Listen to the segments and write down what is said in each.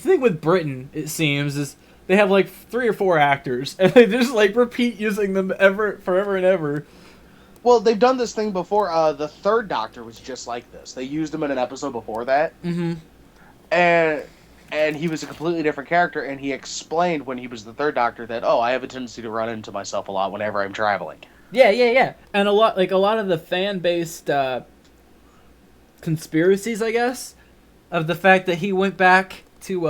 thing with Britain, it seems, is they have like 3 or 4 actors, and they just like repeat using them forever and ever. Well, they've done this thing before. The third Doctor was just like this. They used him in an episode before that, Mm-hmm. and he was a completely different character. And he explained when he was the third Doctor that, oh, I have a tendency to run into myself a lot whenever I'm traveling. Yeah. And a lot of the fan based conspiracies, I guess, of the fact that he went back to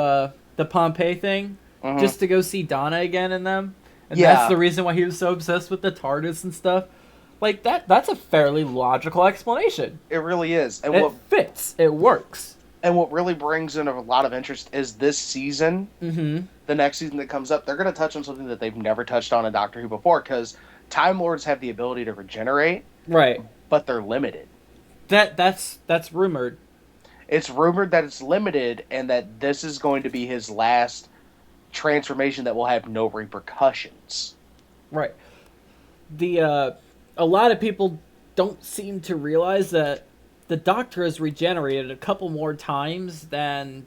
the Pompeii thing just to go see Donna again in them, and that's the reason why he was so obsessed with the TARDIS and stuff. Like that's a fairly logical explanation. It really is, and it fits. It works. And what really brings in a lot of interest is this season. Mm-hmm. The next season that comes up, they're going to touch on something that they've never touched on in Doctor Who before, because Time Lords have the ability to regenerate, right? But they're limited. That's rumored. It's rumored that it's limited, and that this is going to be his last transformation that will have no repercussions. Right. A lot of people don't seem to realize that the Doctor has regenerated a couple more times than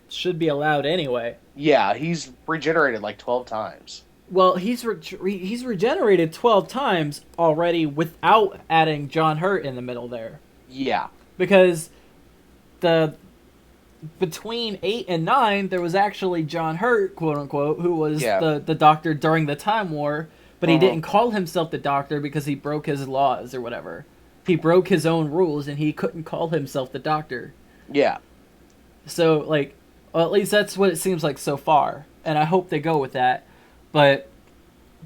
should be allowed anyway. Yeah, he's regenerated like 12 times. Well, he's regenerated 12 times already without adding John Hurt in the middle there. Yeah. Because between 8 and 9, there was actually John Hurt, quote unquote, who was the Doctor during the Time War, but he didn't call himself the Doctor because he broke his laws or whatever. He broke his own rules and he couldn't call himself the Doctor. Yeah. So, like, well, at least that's what it seems like so far, and I hope they go with that. But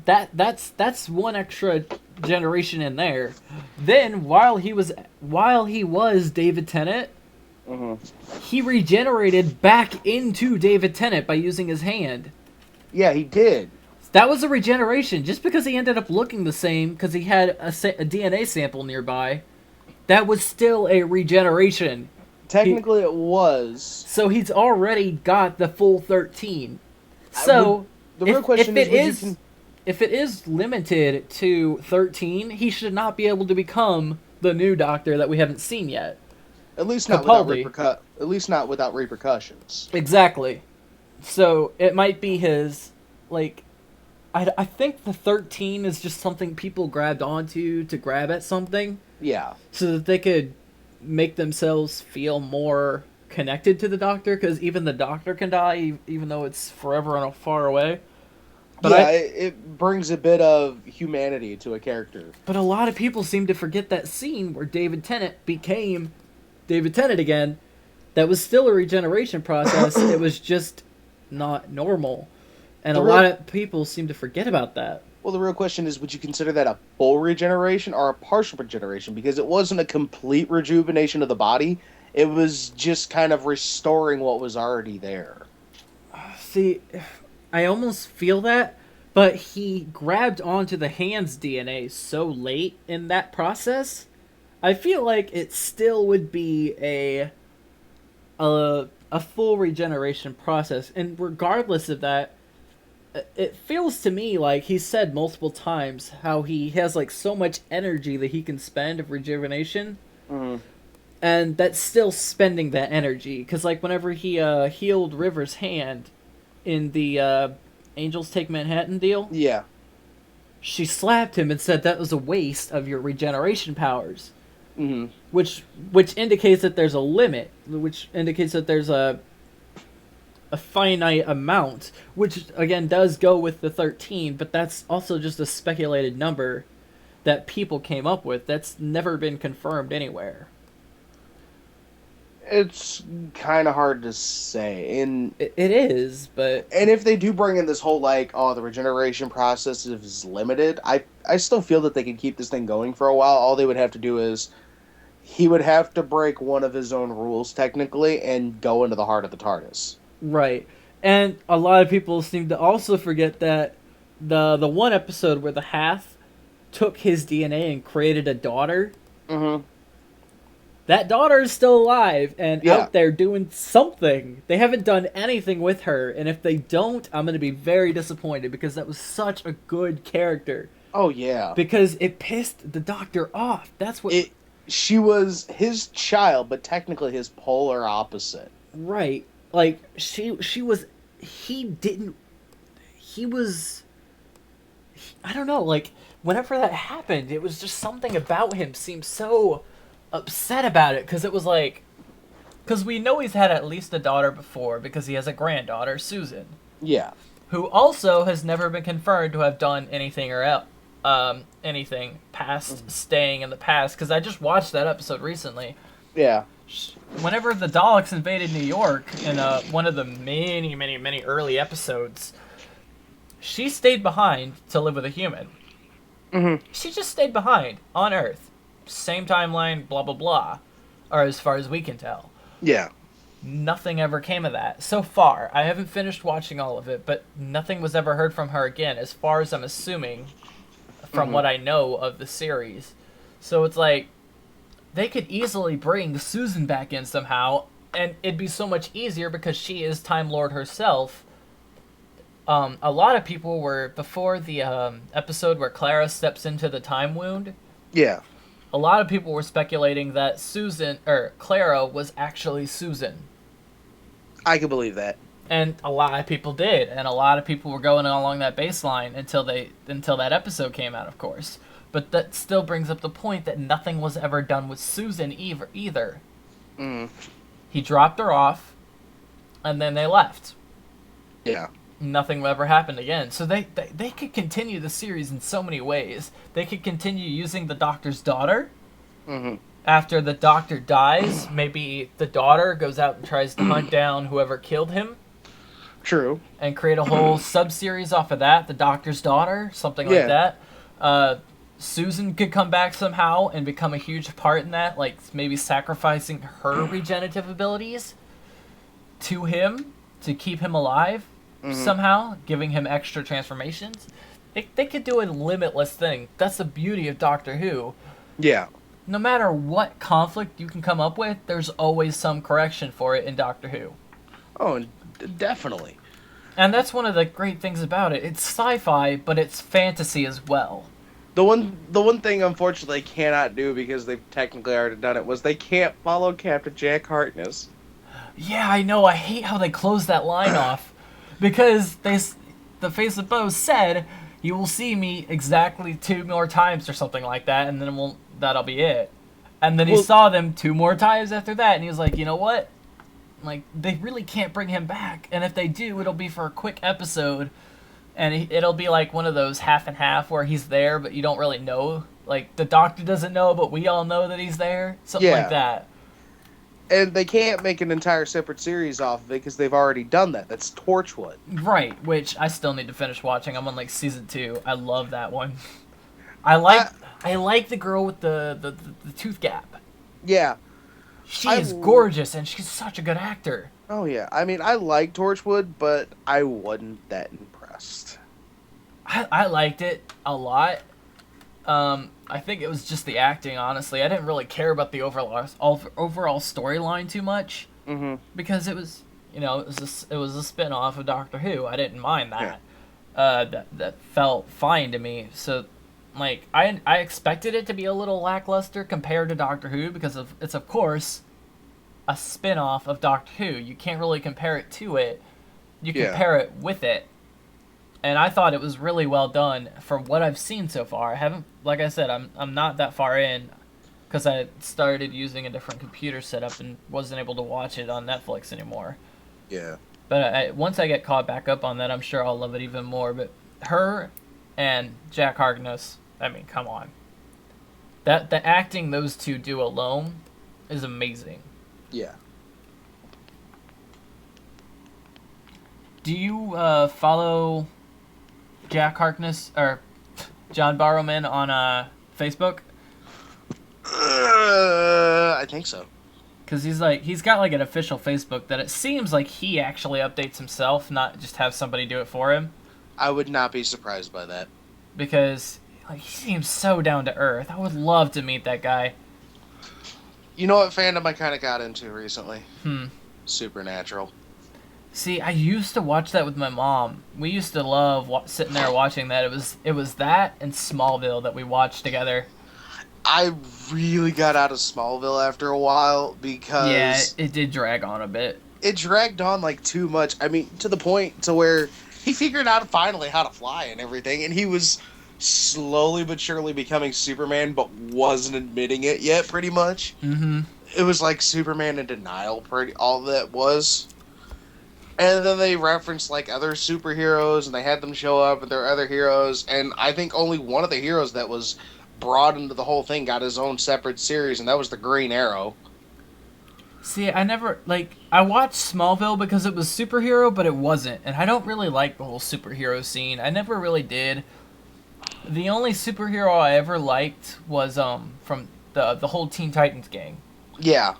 that's one extra generation in there. Then while he was David Tennant, he regenerated back into David Tennant by using his hand. Yeah, he did. That was a regeneration. Just because he ended up looking the same because he had a DNA sample nearby, that was still a regeneration. Technically, it was. So he's already got the full 13. So the real question if it is limited to 13, he should not be able to become the new Doctor that we haven't seen yet. At least not without repercussions. Exactly. So it might be his, like, I think the 13 is just something people grabbed onto to grab at something. Yeah. So that they could make themselves feel more connected to the Doctor, because even the Doctor can die, even though it's forever and far away. But it brings a bit of humanity to a character. But a lot of people seem to forget that scene where David Tennant became David Tennant again. That was still a regeneration process. It was just not normal. And a lot of people seem to forget about that. Well, the real question is, would you consider that a full regeneration or a partial regeneration? Because it wasn't a complete rejuvenation of the body. It was just kind of restoring what was already there. See, I almost feel that, but he grabbed onto the hand's DNA so late in that process. I feel like it still would be a full regeneration process, and regardless of that, it feels to me like he said multiple times how he has like so much energy that he can spend of rejuvenation, and that's still spending that energy. Because like whenever he healed River's hand in the Angels Take Manhattan deal, she slapped him and said that was a waste of your regeneration powers. Which indicates that there's a limit, which indicates that there's a finite amount, which again does go with the 13, but that's also just a speculated number that people came up with. That's never been confirmed anywhere. It's kind of hard to say, and it is, but and if they do bring in this whole like, oh, the regeneration process is limited, I still feel that they could keep this thing going for a while. All they would have to do is he would have to break one of his own rules technically and go into the heart of the TARDIS. Right. And a lot of people seem to also forget that the one episode where the Hath took his DNA and created a daughter, that daughter is still alive and out there doing something. They haven't done anything with her, and if they don't, I'm going to be very disappointed, because that was such a good character. Oh, yeah. Because it pissed the Doctor off. That's what... She was his child, but technically his polar opposite. Right. Like she was, he didn't, he was, I don't know, like whenever that happened, it was just something about him seemed so upset about it, because it was like, because we know he's had at least a daughter before because he has a granddaughter, Susan, Yeah. who also has never been confirmed to have done anything or anything past staying in the past. Because I just watched that episode recently. Yeah. Whenever the Daleks invaded New York in one of the many, many, many early episodes, she stayed behind to live with a human. Mm-hmm. She just stayed behind on Earth, same timeline, blah blah blah, or as far as we can tell. Yeah. Nothing ever came of that so far. I haven't finished watching all of it, but nothing was ever heard from her again, as far as I'm assuming from what I know of the series. So it's like, they could easily bring Susan back in somehow, and it'd be so much easier because she is Time Lord herself. A lot of people were, before the episode where Clara steps into the time wound, Yeah. a lot of people were speculating that Clara was actually Susan. I can believe that. And a lot of people did, and a lot of people were going along that baseline until that episode came out, of course. But that still brings up the point that nothing was ever done with Susan either. Mm. He dropped her off, and then they left. Yeah. Nothing ever happened again. So they could continue the series in so many ways. They could continue using the Doctor's daughter. Mm-hmm. After the Doctor dies, maybe the daughter goes out and tries to hunt down whoever killed him. True. And create a whole sub-series off of that, the Doctor's daughter, something like that. Susan could come back somehow and become a huge part in that, like maybe sacrificing her regenerative abilities to him to keep him alive somehow, giving him extra transformations. They could do a limitless thing. That's the beauty of Doctor Who. Yeah. No matter what conflict you can come up with, there's always some correction for it in Doctor Who. Oh, definitely. And that's one of the great things about it. It's sci-fi, but it's fantasy as well. The one thing, unfortunately, they cannot do, because they've technically already done it, was they can't follow Captain Jack Harkness. Yeah, I know. I hate how they closed that line off. Because the Face of Bo said, "You will see me exactly 2 more times," or something like that, and then that'll be it. And then he saw them 2 more times after that, and he was like, you know what? Like, they really can't bring him back. And if they do, it'll be for a quick episode. And it'll be like one of those half and half where he's there, but you don't really know. Like, the Doctor doesn't know, but we all know that he's there. Something like that. And they can't make an entire separate series off of it because they've already done that. That's Torchwood. Right, which I still need to finish watching. I'm on, like, season 2. I love that one. I like the girl with the tooth gap. Yeah. She is gorgeous, and she's such a good actor. Oh, yeah. I mean, I like Torchwood, but I wasn't that impressed. I liked it a lot. I think it was just the acting, honestly. I didn't really care about the overall storyline too much. Mm-hmm. Because it was, it was a spin-off of Doctor Who. I didn't mind that. Yeah. That felt fine to me. So, like, I expected it to be a little lackluster compared to Doctor Who, because it's, of course, a spin-off of Doctor Who. You can't really compare it to it. You compare it with it. And I thought it was really well done for what I've seen so far. I haven't, like I said, I'm not that far in, because I started using a different computer setup and wasn't able to watch it on Netflix anymore. Yeah. But once I get caught back up on that, I'm sure I'll love it even more. But her and Jack Harkness, I mean, come on. The acting those two do alone is amazing. Yeah. Do you follow Jack Harkness or John Barrowman on Facebook? I think so. Because he's got like an official Facebook that it seems like he actually updates himself, not just have somebody do it for him. I would not be surprised by that. Because he seems so down to earth. I would love to meet that guy. You know what fandom I kind of got into recently? Supernatural. See, I used to watch that with my mom. We used to love sitting there watching that. It was that and Smallville that we watched together. I really got out of Smallville after a while because... Yeah, it did drag on a bit. it dragged on like too much. I mean, to the point to where he figured out finally how to fly and everything, and he was slowly but surely becoming Superman, but wasn't admitting it yet. Pretty much, Mm-hmm. it was like Superman in denial. Pretty all that was. And then they referenced like other superheroes, and they had them show up with their other heroes. And I think only one of the heroes that was brought into the whole thing got his own separate series, and that was the Green Arrow. See, I never, like, I watched Smallville because it was superhero, but it wasn't. And I don't really like the whole superhero scene. I never really did. The only superhero I ever liked was, from the whole Teen Titans gang. Yeah,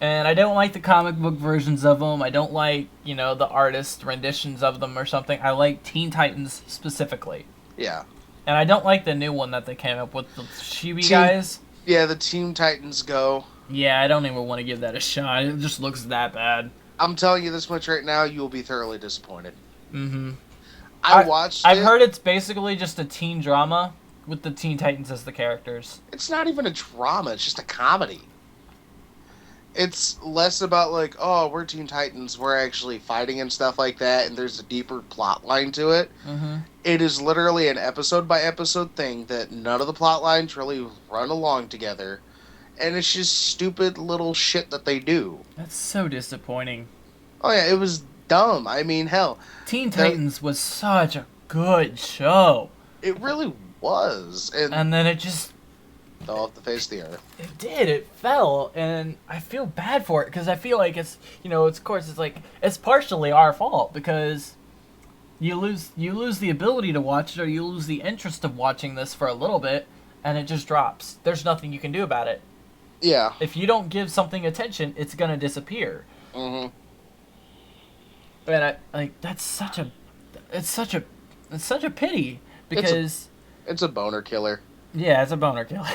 And I don't like the comic book versions of them. I don't like, the artist renditions of them or something. I like Teen Titans specifically. yeah. And I don't like the new one that they came up with, the Chibi guys. Yeah, the Teen Titans Go. Yeah, I don't even want to give that a shot. It just looks that bad. I'm telling you this much right now, you will be thoroughly disappointed. Mm-hmm. I've heard it's basically just a teen drama with the Teen Titans as the characters. It's not even a drama, it's just a comedy. It's less about like, oh, we're Teen Titans, we're actually fighting and stuff like that, and there's a deeper plot line to it. Mm-hmm. It is literally an episode by episode thing that none of the plot lines really run along together, and it's just stupid little shit that they do. That's so disappointing. Oh yeah, it was dumb. I mean, hell, Teen Titans was such a good show. it really was, And then it just... fell off the face of the earth. It did. It fell, and I feel bad for it because I feel like it's, it's of course it's like it's partially our fault because you lose the ability to watch it or you lose the interest of watching this for a little bit, and it just drops. There's nothing you can do about it. Yeah. If you don't give something attention, it's gonna disappear. Mm-hmm. And it's such a pity because It's a boner killer. yeah, it's a boner killer.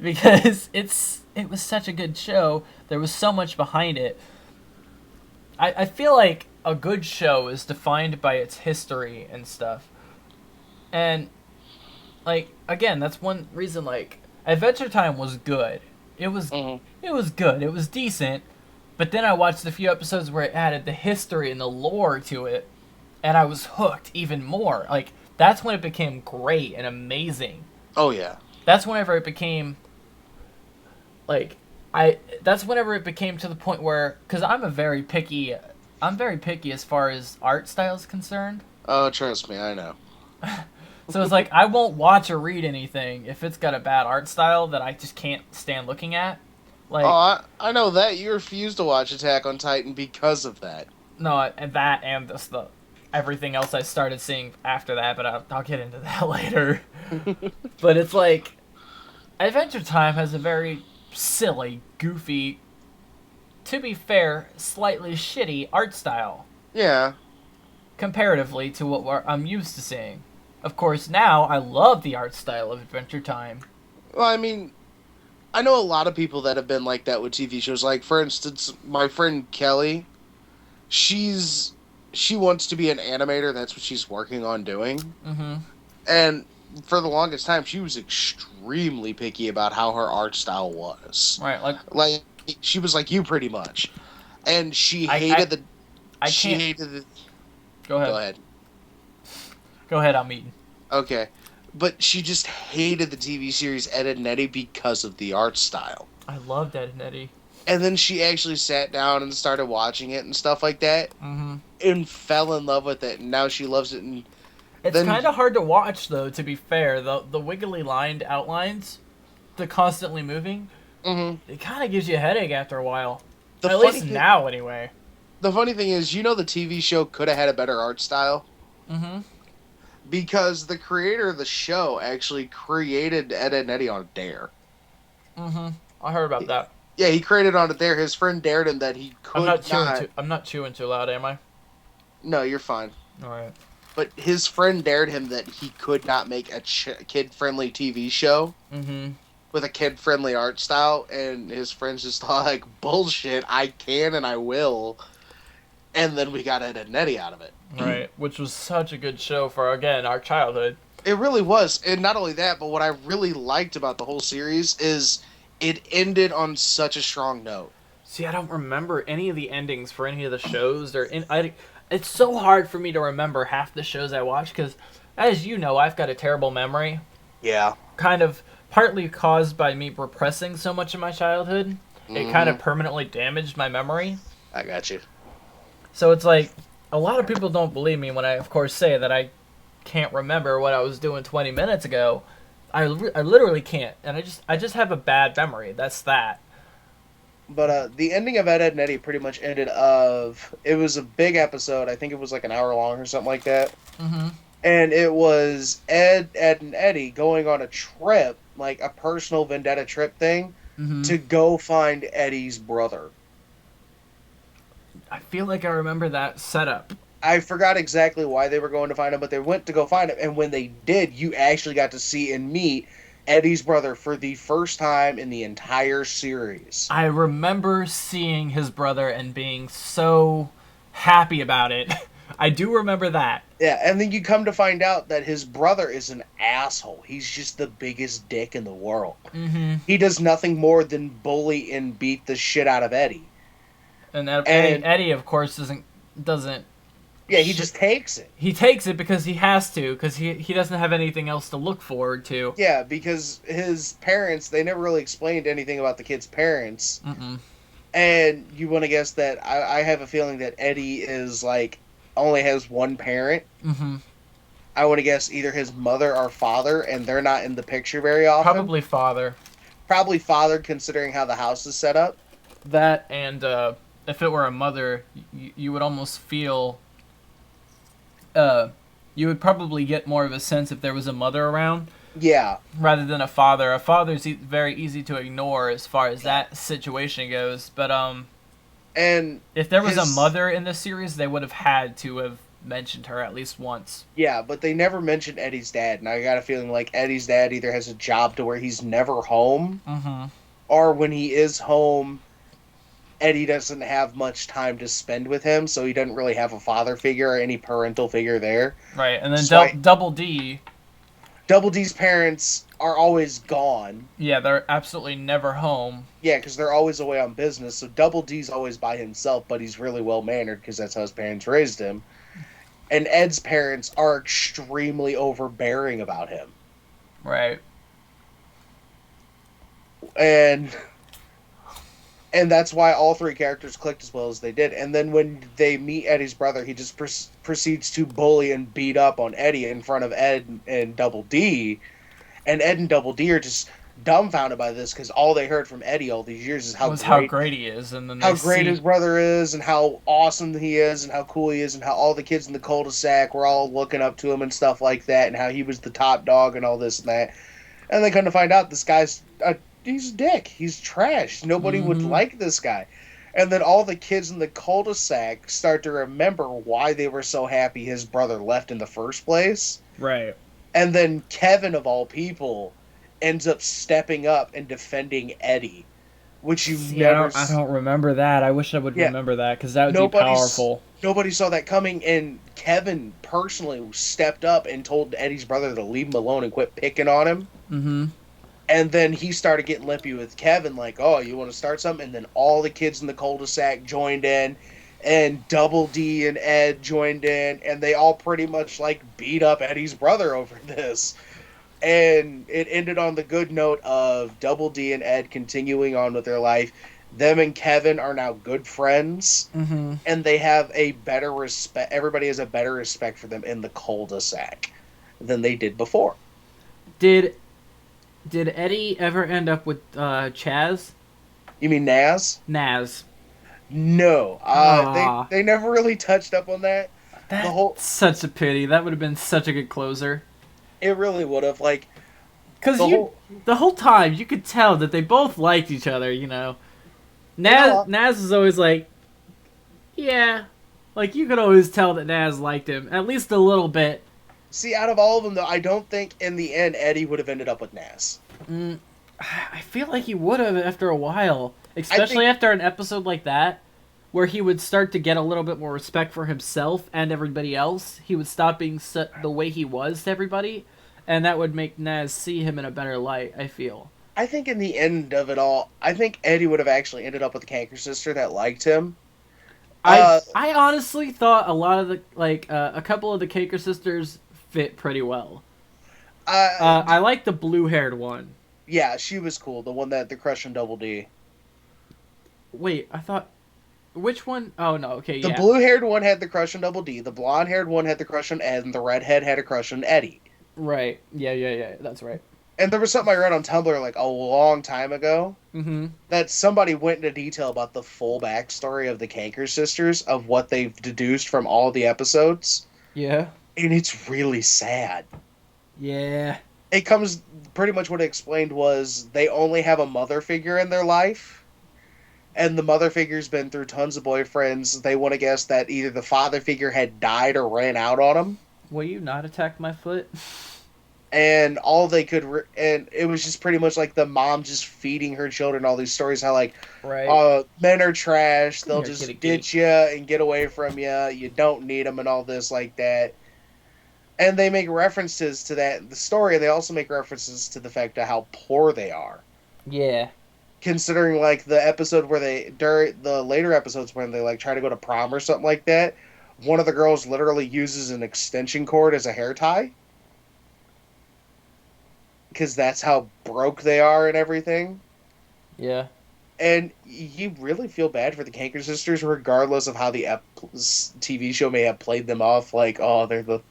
Because it was such a good show. There was so much behind it. I feel like a good show is defined by its history and stuff. And again, that's one reason Adventure Time was good. It was It was good. It was decent. But then I watched a few episodes where it added the history and the lore to it, and I was hooked even more. That's when it became great and amazing. Oh yeah. That's whenever it became that's whenever it became to the point where, because I'm very picky as far as art style is concerned. Oh, trust me, I know. So it's I won't watch or read anything if it's got a bad art style that I just can't stand looking at. I know that you refused to watch Attack on Titan because of that. No, and that and the everything else I started seeing after that, but I'll get into that later. But it's Adventure Time has a very silly, goofy, to be fair, slightly shitty art style. Yeah. Comparatively to what I'm used to seeing. Of course, now I love the art style of Adventure Time. Well, I mean, I know a lot of people that have been like that with TV shows. Like, for instance, my friend Kelly, she wants to be an animator. That's what she's working on doing. Mm-hmm. And for the longest time, she was extremely picky about how her art style was. Right, like she was like you pretty much, and she hated Go ahead. Go ahead. Go ahead. I'm eating. Okay, but she just hated the TV series Ed, Edd n Eddy because of the art style. I loved Ed, and Eddy. And then she actually sat down and started watching it and stuff like that, and fell in love with it. And now she loves it. And it's kind of hard to watch, though. To be fair, the wiggly lined outlines, the constantly moving, it kind of gives you a headache after a while. At least now, anyway. The funny thing is, the TV show could have had a better art style. Mm-hmm. Because the creator of the show actually created Ed, Edd n Eddy on a dare. Mm-hmm. I heard about that. Yeah, he created on a dare. His friend dared him that he could I'm not chewing too loud, am I? No, you're fine. All right. But his friend dared him that he could not make a kid-friendly TV show with a kid-friendly art style, and his friends just thought, bullshit, I can and I will. And then we got Ed, Edd n Eddy out of it. Right, which was such a good show for, again, our childhood. It really was. And not only that, but what I really liked about the whole series is it ended on such a strong note. See, I don't remember any of the endings for any of the shows, it's so hard for me to remember half the shows I watch because, as you know, I've got a terrible memory. Yeah. Kind of partly caused by me repressing so much in my childhood. It kind of permanently damaged my memory. I got you. So it's like, a lot of people don't believe me when I, of course, say that I can't remember what I was doing 20 minutes ago. I literally can't, and I just have a bad memory. That's that. But the ending of Ed, Ed and Eddie pretty much ended it was a big episode. I think it was like an hour long or something like that. Mm-hmm. And it was Ed, Ed and Eddie going on a trip, like a personal vendetta trip thing, to go find Eddie's brother. I feel like I remember that setup. I forgot exactly why they were going to find him, but they went to go find him. And when they did, you actually got to see and meet Eddie's brother for the first time in the entire series. I remember seeing his brother and being so happy about it. I do remember that. Yeah, and then you come to find out that his brother is an asshole. He's just the biggest dick in the world. Mm-hmm. He does nothing more than bully and beat the shit out of Eddie. And Eddie, of course, doesn't. Yeah, he just takes it. He takes it because he has to, because he doesn't have anything else to look forward to. Yeah, because his parents, they never really explained anything about the kid's parents. Mm-mm. And you want to guess that I have a feeling that Eddie is like only has one parent. Mm-hmm. I want to guess either his mother or father, and they're not in the picture very often. Probably father. Probably father, considering how the house is set up. That, and if it were a mother, you would almost feel... you would probably get more of a sense if there was a mother around. Yeah. Rather than a father. A father's very easy to ignore as far as that situation goes. But, and if there was a mother in this series, they would have had to have mentioned her at least once. Yeah, but they never mentioned Eddie's dad. And I got a feeling like Eddie's dad either has a job to where he's never home, or when he is home, Eddie doesn't have much time to spend with him, so he doesn't really have a father figure or any parental figure there. Right, and then Double D... Double D's parents are always gone. Yeah, they're absolutely never home. Yeah, because they're always away on business, so Double D's always by himself, but he's really well-mannered because that's how his parents raised him. And Ed's parents are extremely overbearing about him. Right. And that's why all three characters clicked as well as they did. And then when they meet Eddie's brother, he just proceeds to bully and beat up on Eddie in front of Ed and Double D. And Ed and Double D are just dumbfounded by this because all they heard from Eddie all these years is how great he is. And then how great his brother is and how awesome he is and how cool he is and how all the kids in the cul-de-sac were all looking up to him and stuff like that and how he was the top dog and all this and that. And they come to find out this guy's he's a dick. He's trash. Nobody would like this guy. And then all the kids in the cul-de-sac start to remember why they were so happy his brother left in the first place. Right. And then Kevin, of all people, ends up stepping up and defending Eddie, which I don't remember that. I wish I would remember that, because that would be powerful. Nobody saw that coming, and Kevin personally stepped up and told Eddie's brother to leave him alone and quit picking on him. Mm-hmm. And then he started getting lippy with Kevin, like, oh, you want to start something? And then all the kids in the cul-de-sac joined in, and Double D and Ed joined in, and they all pretty much, like, beat up Eddie's brother over this. And it ended on the good note of Double D and Ed continuing on with their life. Them and Kevin are now good friends, and they have a better respect. Everybody has a better respect for them in the cul-de-sac than they did before. Did Eddie ever end up with Chaz? You mean Naz? Naz. No. They never really touched up on that. That's such a pity. That would have been such a good closer. It really would have. Like, because the whole time, you could tell that they both liked each other, you know. Naz is always like, yeah. Like, you could always tell that Naz liked him. At least a little bit. See, out of all of them, though, I don't think in the end Eddie would have ended up with Naz. I feel like he would have after a while. Especially after an episode like that, where he would start to get a little bit more respect for himself and everybody else. He would stop being the way he was to everybody, and that would make Naz see him in a better light, I feel. I think in the end of it all, I think Eddie would have actually ended up with a canker sister that liked him. I Uh, I honestly thought a lot of the a couple of the Caker sisters fit pretty well. uh, I like the blue haired one. yeah, she was cool. The one that the crush on Double D. Wait, I thought which one? Oh no, okay, The yeah, blue haired one had the crush on Double D. The blonde haired one had the crush on Ed, and the redhead had a crush on Eddie. right, yeah, that's right. And there was something I read on Tumblr like a long time ago Mm-hmm. that somebody went into detail about the full backstory of the Kanker sisters, of what they've deduced from all the episodes, Yeah, and it's really sad. yeah, It comes pretty much what it explained was they only have a mother figure in their life, and the mother figure's been through tons of boyfriends. They want to guess that either the father figure had died or ran out on them, will you not attack my foot? and all they could and it was just pretty much like the mom just feeding her children all these stories how like Right. men are trash, Come they'll here, kitty just kitty. ditch you and get away from you, you don't need them and all this like that. And they make references to that in the story. They also make references to the fact of how poor they are, Yeah. considering like the episode where they during the later episodes when they like try to go to prom or something like that, one of the girls literally uses an extension cord as a hair tie because that's how broke they are and everything. Yeah. And you really feel bad for the Kanker sisters, regardless of how the TV show may have played them off. Like, oh, they're the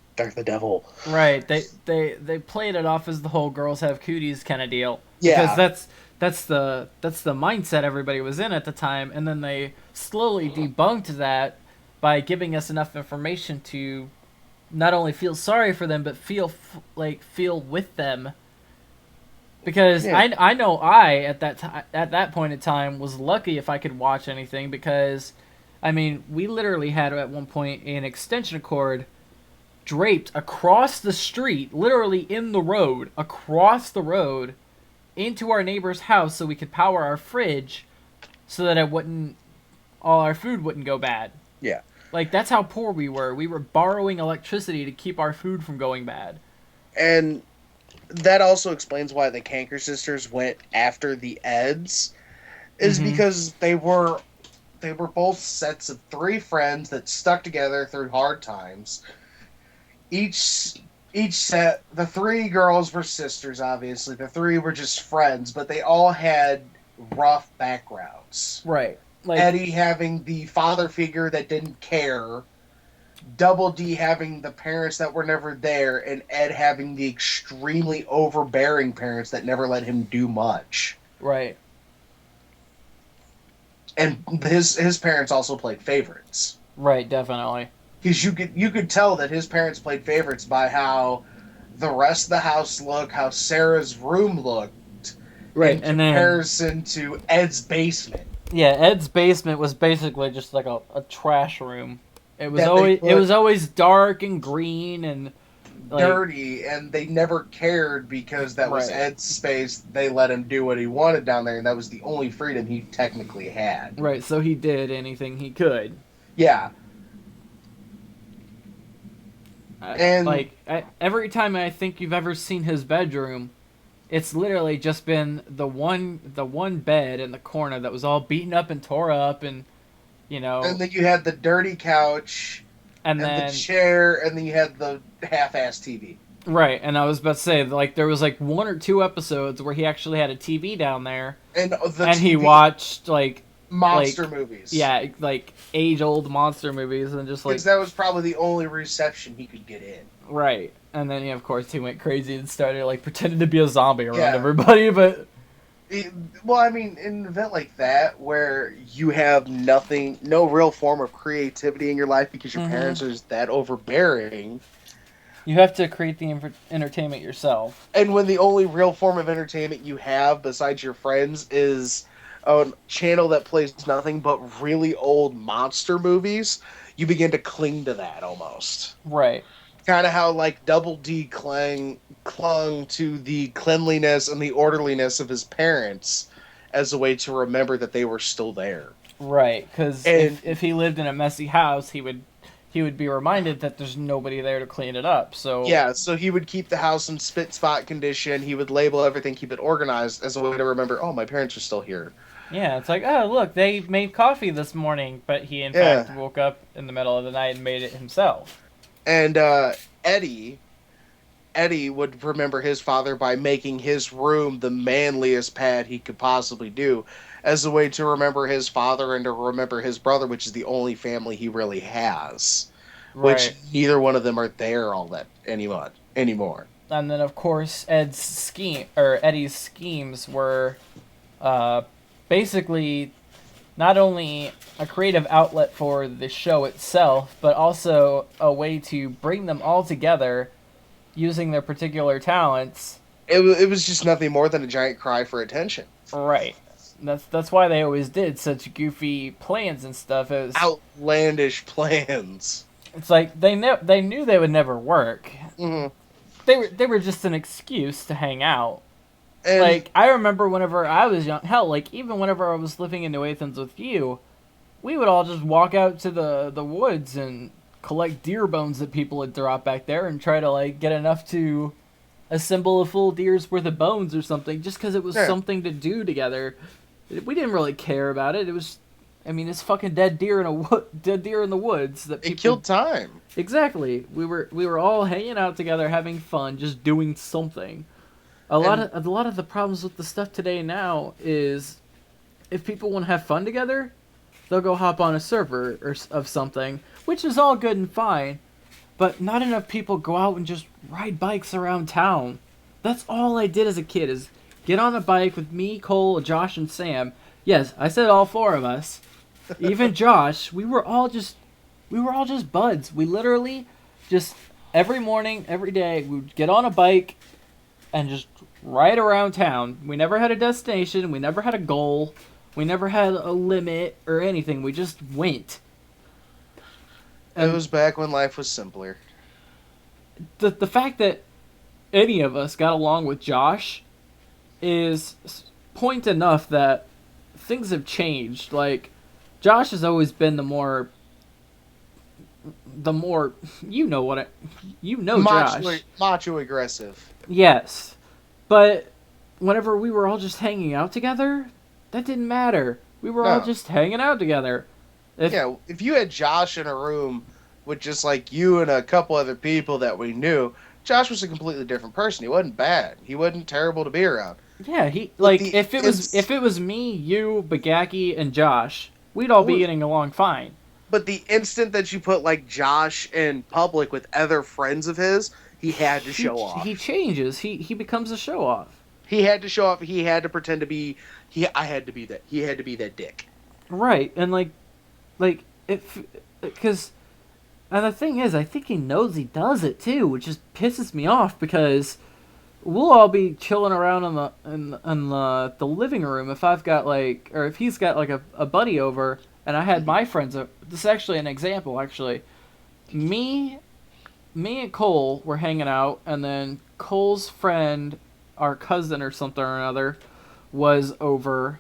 devil. Right. They played it off as the whole girls have cooties kind of deal because Yeah, that's the mindset everybody was in at the time, and then they slowly debunked that by giving us enough information to not only feel sorry for them but feel with them. Because yeah, I know I at that point in time was lucky if I could watch anything because, I mean, we literally had at one point an extension cord draped across the street, literally in the road, across the road, into our neighbor's house so we could power our fridge, so that all our food wouldn't go bad. yeah. Like that's how poor we were. We were borrowing electricity to keep our food from going bad. And that also explains why the Kanker sisters went after the Eds, is Mm-hmm. because they were both sets of three friends that stuck together through hard times. Each each set, the three girls were sisters, obviously. The three were just friends, but they all had rough backgrounds. Right. Like Eddie having the father figure that didn't care, Double D having the parents that were never there, and Ed having the extremely overbearing parents that never let him do much. right. And his parents also played favorites. Right. Definitely. Because you could tell that his parents played favorites by how the rest of the house looked, how Sarah's room looked, Right. in And then comparison to Ed's basement. yeah, Ed's basement was basically just like a trash room. That they It put was always dark and green and like dirty, and they never cared because that was right. Ed's space. They let him do what he wanted down there, and that was the only freedom he technically had. Right, so he did anything he could. Yeah, and Every time I think you've ever seen his bedroom, it's literally just been the one bed in the corner that was all beaten up and tore up and you know, and then you had the dirty couch and and the then chair, and then you had the half-ass TV. right, and I was about to say like there was like one or two episodes where he actually had a TV down there And the and he TV watched monster like movies. yeah, like age-old monster movies and just like Because that was probably the only reception he could get in. right. And then of course he went crazy and started like pretending to be a zombie around Yeah. everybody, but Well, I mean, in an event like that, where you have nothing, no real form of creativity in your life because your Mhm. parents are that overbearing, you have to create the entertainment yourself. and when the only real form of entertainment you have besides your friends is a channel that plays nothing but really old monster movies, you begin to cling to that almost. Right. Kind of how like Double D clung to the cleanliness and the orderliness of his parents as a way to remember that they were still there. Right, because And if he lived in a messy house, he would be reminded that there's nobody there to clean it up. So Yeah, so he would keep the house in spit spot condition. He would label everything, keep it organized as a way to remember, oh, my parents are still here. yeah, it's like, oh look, they made coffee this morning, but he in fact Yeah. woke up in the middle of the night and made it himself. And Eddie Eddie would remember his father by making his room the manliest pad he could possibly do as a way to remember his father and to remember his brother, which is the only family he really has. Which Right. neither one of them are there all that anymore. And then of course Eddie's schemes were uh, basically not only a creative outlet for the show itself, but also a way to bring them all together using their particular talents. It was just nothing more than a giant cry for attention. Right. That's why they always did such goofy plans and stuff. Outlandish plans. It's like they knew they would never work. Mm-hmm. They were just an excuse to hang out. And Like I remember whenever I was young, hell, like even whenever I was living in New Athens with you, we would all just walk out to the woods and collect deer bones that people had dropped back there and try to like get enough to assemble a full deer's worth of bones or something, just because it was yeah, something to do together. We didn't really care about it. It was, I mean, it's fucking dead deer dead deer in the woods that people it killed time. exactly. We were all hanging out together, having fun, just doing something. A lot of the problems with the stuff today now is if people want to have fun together, they'll go hop on a server of something, which is all good and fine, but not enough people go out and just ride bikes around town. That's all I did as a kid is get on a bike with me, Cole, Josh, and Sam. Yes, I said all four of us. Even Josh, we were all just buds. We literally just every morning, every day, we would get on a bike and just ride around town. We never had a destination. We never had a goal. We never had a limit or anything. We just went. It And was back when life was simpler. the fact that any of us got along with Josh is point enough that things have changed. Like Josh has always been the more you know what you know Josh. Macho aggressive. Yes. But whenever we were all just hanging out together, that didn't matter. We were all No. just hanging out together. Yeah, if you had Josh in a room with just like you and a couple other people that we knew, Josh was a completely different person. He wasn't bad. He wasn't terrible to be around. Yeah, he But like the if it was me, you, Bagaki, and Josh, we'd all be Ooh. getting along fine. But the instant that you put like Josh in public with other friends of his, he had to show off. He changes. He becomes a show off. He had to show off. He had to pretend to be. I had to be that. He had to be that dick. Right, and like if because and the thing is, I think he knows he does it too, which just pisses me off because we'll all be chilling around in the living room if I've got like or if he's got like a buddy over and I had my friends. This is actually an example. Actually, me and Cole were hanging out, and then Cole's friend, our cousin or something or another, was over,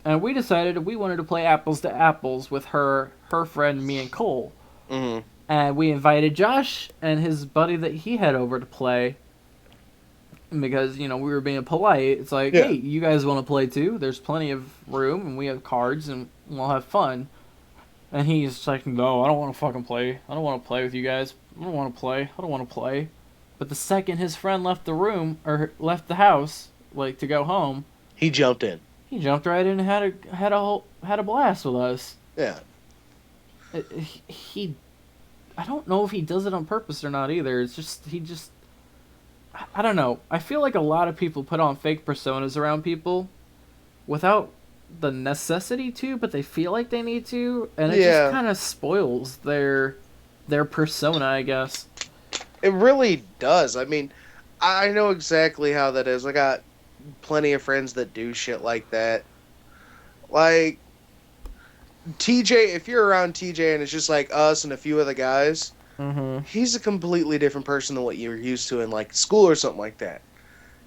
and we decided we wanted to play apples to apples with her friend, me and Cole. Mm-hmm. And we invited Josh and his buddy that he had over to play. Because, we were being polite. It's like, Yeah. hey, you guys want to play too? There's plenty of room, and we have cards, and we'll have fun. And he's like, no, I don't want to fucking play. I don't want to play with you guys. I don't want to play. I don't want to play. But the second his friend left the room, or left the house, like, to go home, He jumped in. he jumped right in and had a blast with us. Yeah. He I don't know if he does it on purpose or not either. It's just I don't know. I feel like a lot of people put on fake personas around people without the necessity to, but they feel like they need to, and it Yeah. just kind of spoils their persona, I guess. It really does. I mean, I know exactly how that is. I got plenty of friends that do shit like that. Like, TJ, if you're around TJ and it's just like us and a few other guys, Mm-hmm. he's a completely different person than what you're used to in like school or something like that.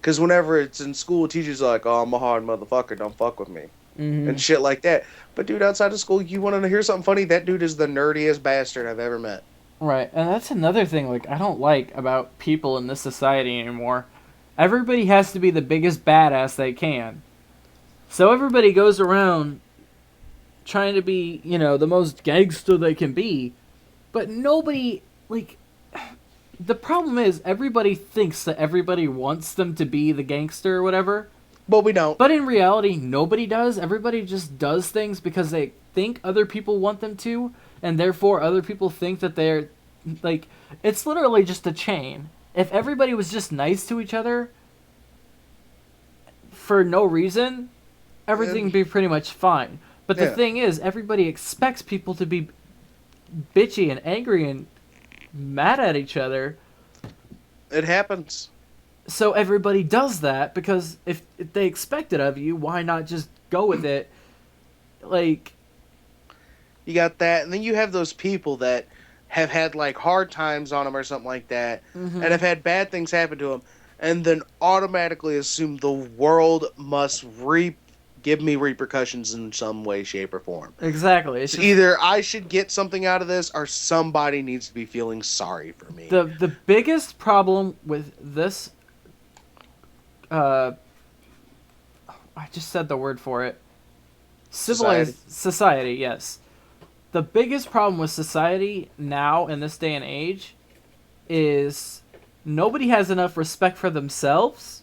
Because whenever it's in school, TJ's like, "Oh, I'm a hard motherfucker. Don't fuck with me," Mm-hmm. and shit like that. But dude, outside of school, you want to hear something funny? That dude is the nerdiest bastard I've ever met. Right, and that's another thing, like, I don't like about people in this society anymore. Everybody has to be the biggest badass they can. So everybody goes around trying to be, the most gangster they can be, but nobody, like, the problem is everybody thinks that everybody wants them to be the gangster or whatever. But we don't. But in reality, nobody does. Everybody just does things because they think other people want them to, and therefore other people think that they're, like, it's literally just a chain. If everybody was just nice to each other for no reason, everything would be pretty much fine. But the thing is, everybody expects people to be bitchy and angry and mad at each other. It happens. So everybody does that because if they expect it of you, why not just go with it? Like, you got that, and then you have those people that have had like hard times on them or something like that, and have had bad things happen to them, and then automatically assume the world must give me repercussions in some way, shape, or form. Exactly. It's so either I should get something out of this, or somebody needs to be feeling sorry for me. The biggest problem with this, I just said the word for it. Civilized society, yes. The biggest problem with society now in this day and age is nobody has enough respect for themselves,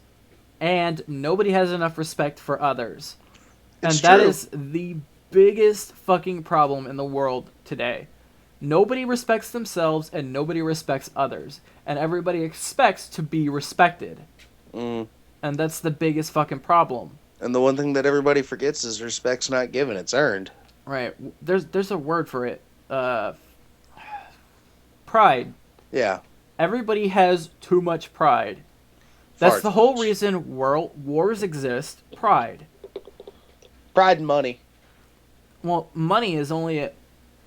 and nobody has enough respect for others. And that is the biggest fucking problem in the world today. Nobody respects themselves and nobody respects others. And everybody expects to be respected. And that's the biggest fucking problem. And the one thing that everybody forgets is respect's not given, it's earned. Right. There's a word for it. Pride. Yeah. Everybody has too much pride. That's the whole reason wars exist. Pride. Pride and money. Well, money is only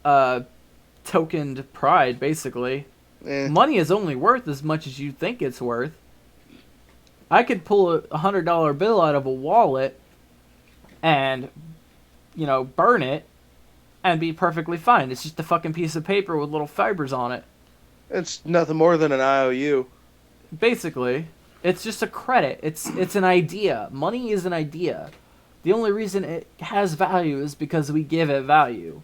a tokened pride, basically. Money is only worth as much as you think it's worth. I could pull a $100 bill out of a wallet and, burn it and be perfectly fine. It's just a fucking piece of paper with little fibers on it. It's nothing more than an IOU. Basically. It's just a credit. It's an idea. Money is an idea. The only reason it has value is because we give it value.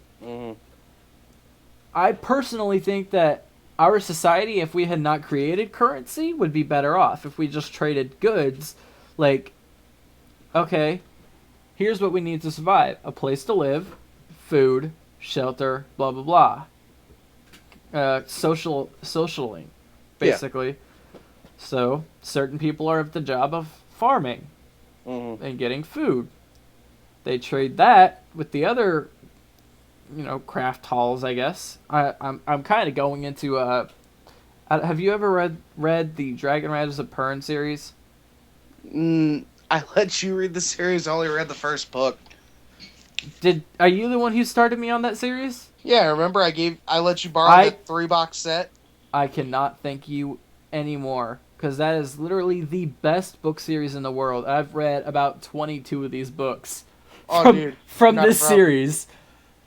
I personally think that our society, if we had not created currency, would be better off. If we just traded goods, like, okay, here's what we need to survive. A place to live, food, shelter, blah, blah, blah. Socialing, basically. Yeah. So, certain people are at the job of farming and getting food. They trade that with the other, craft halls, I guess. I'm kind of going into have you ever read the Dragon Riders of Pern series? I let you read the series. I only read the first book. Are you the one who started me on that series? Yeah, remember I let you borrow that 3-box set? I cannot thank you anymore, because that is literally the best book series in the world. I've read about 22 of these books. From this series.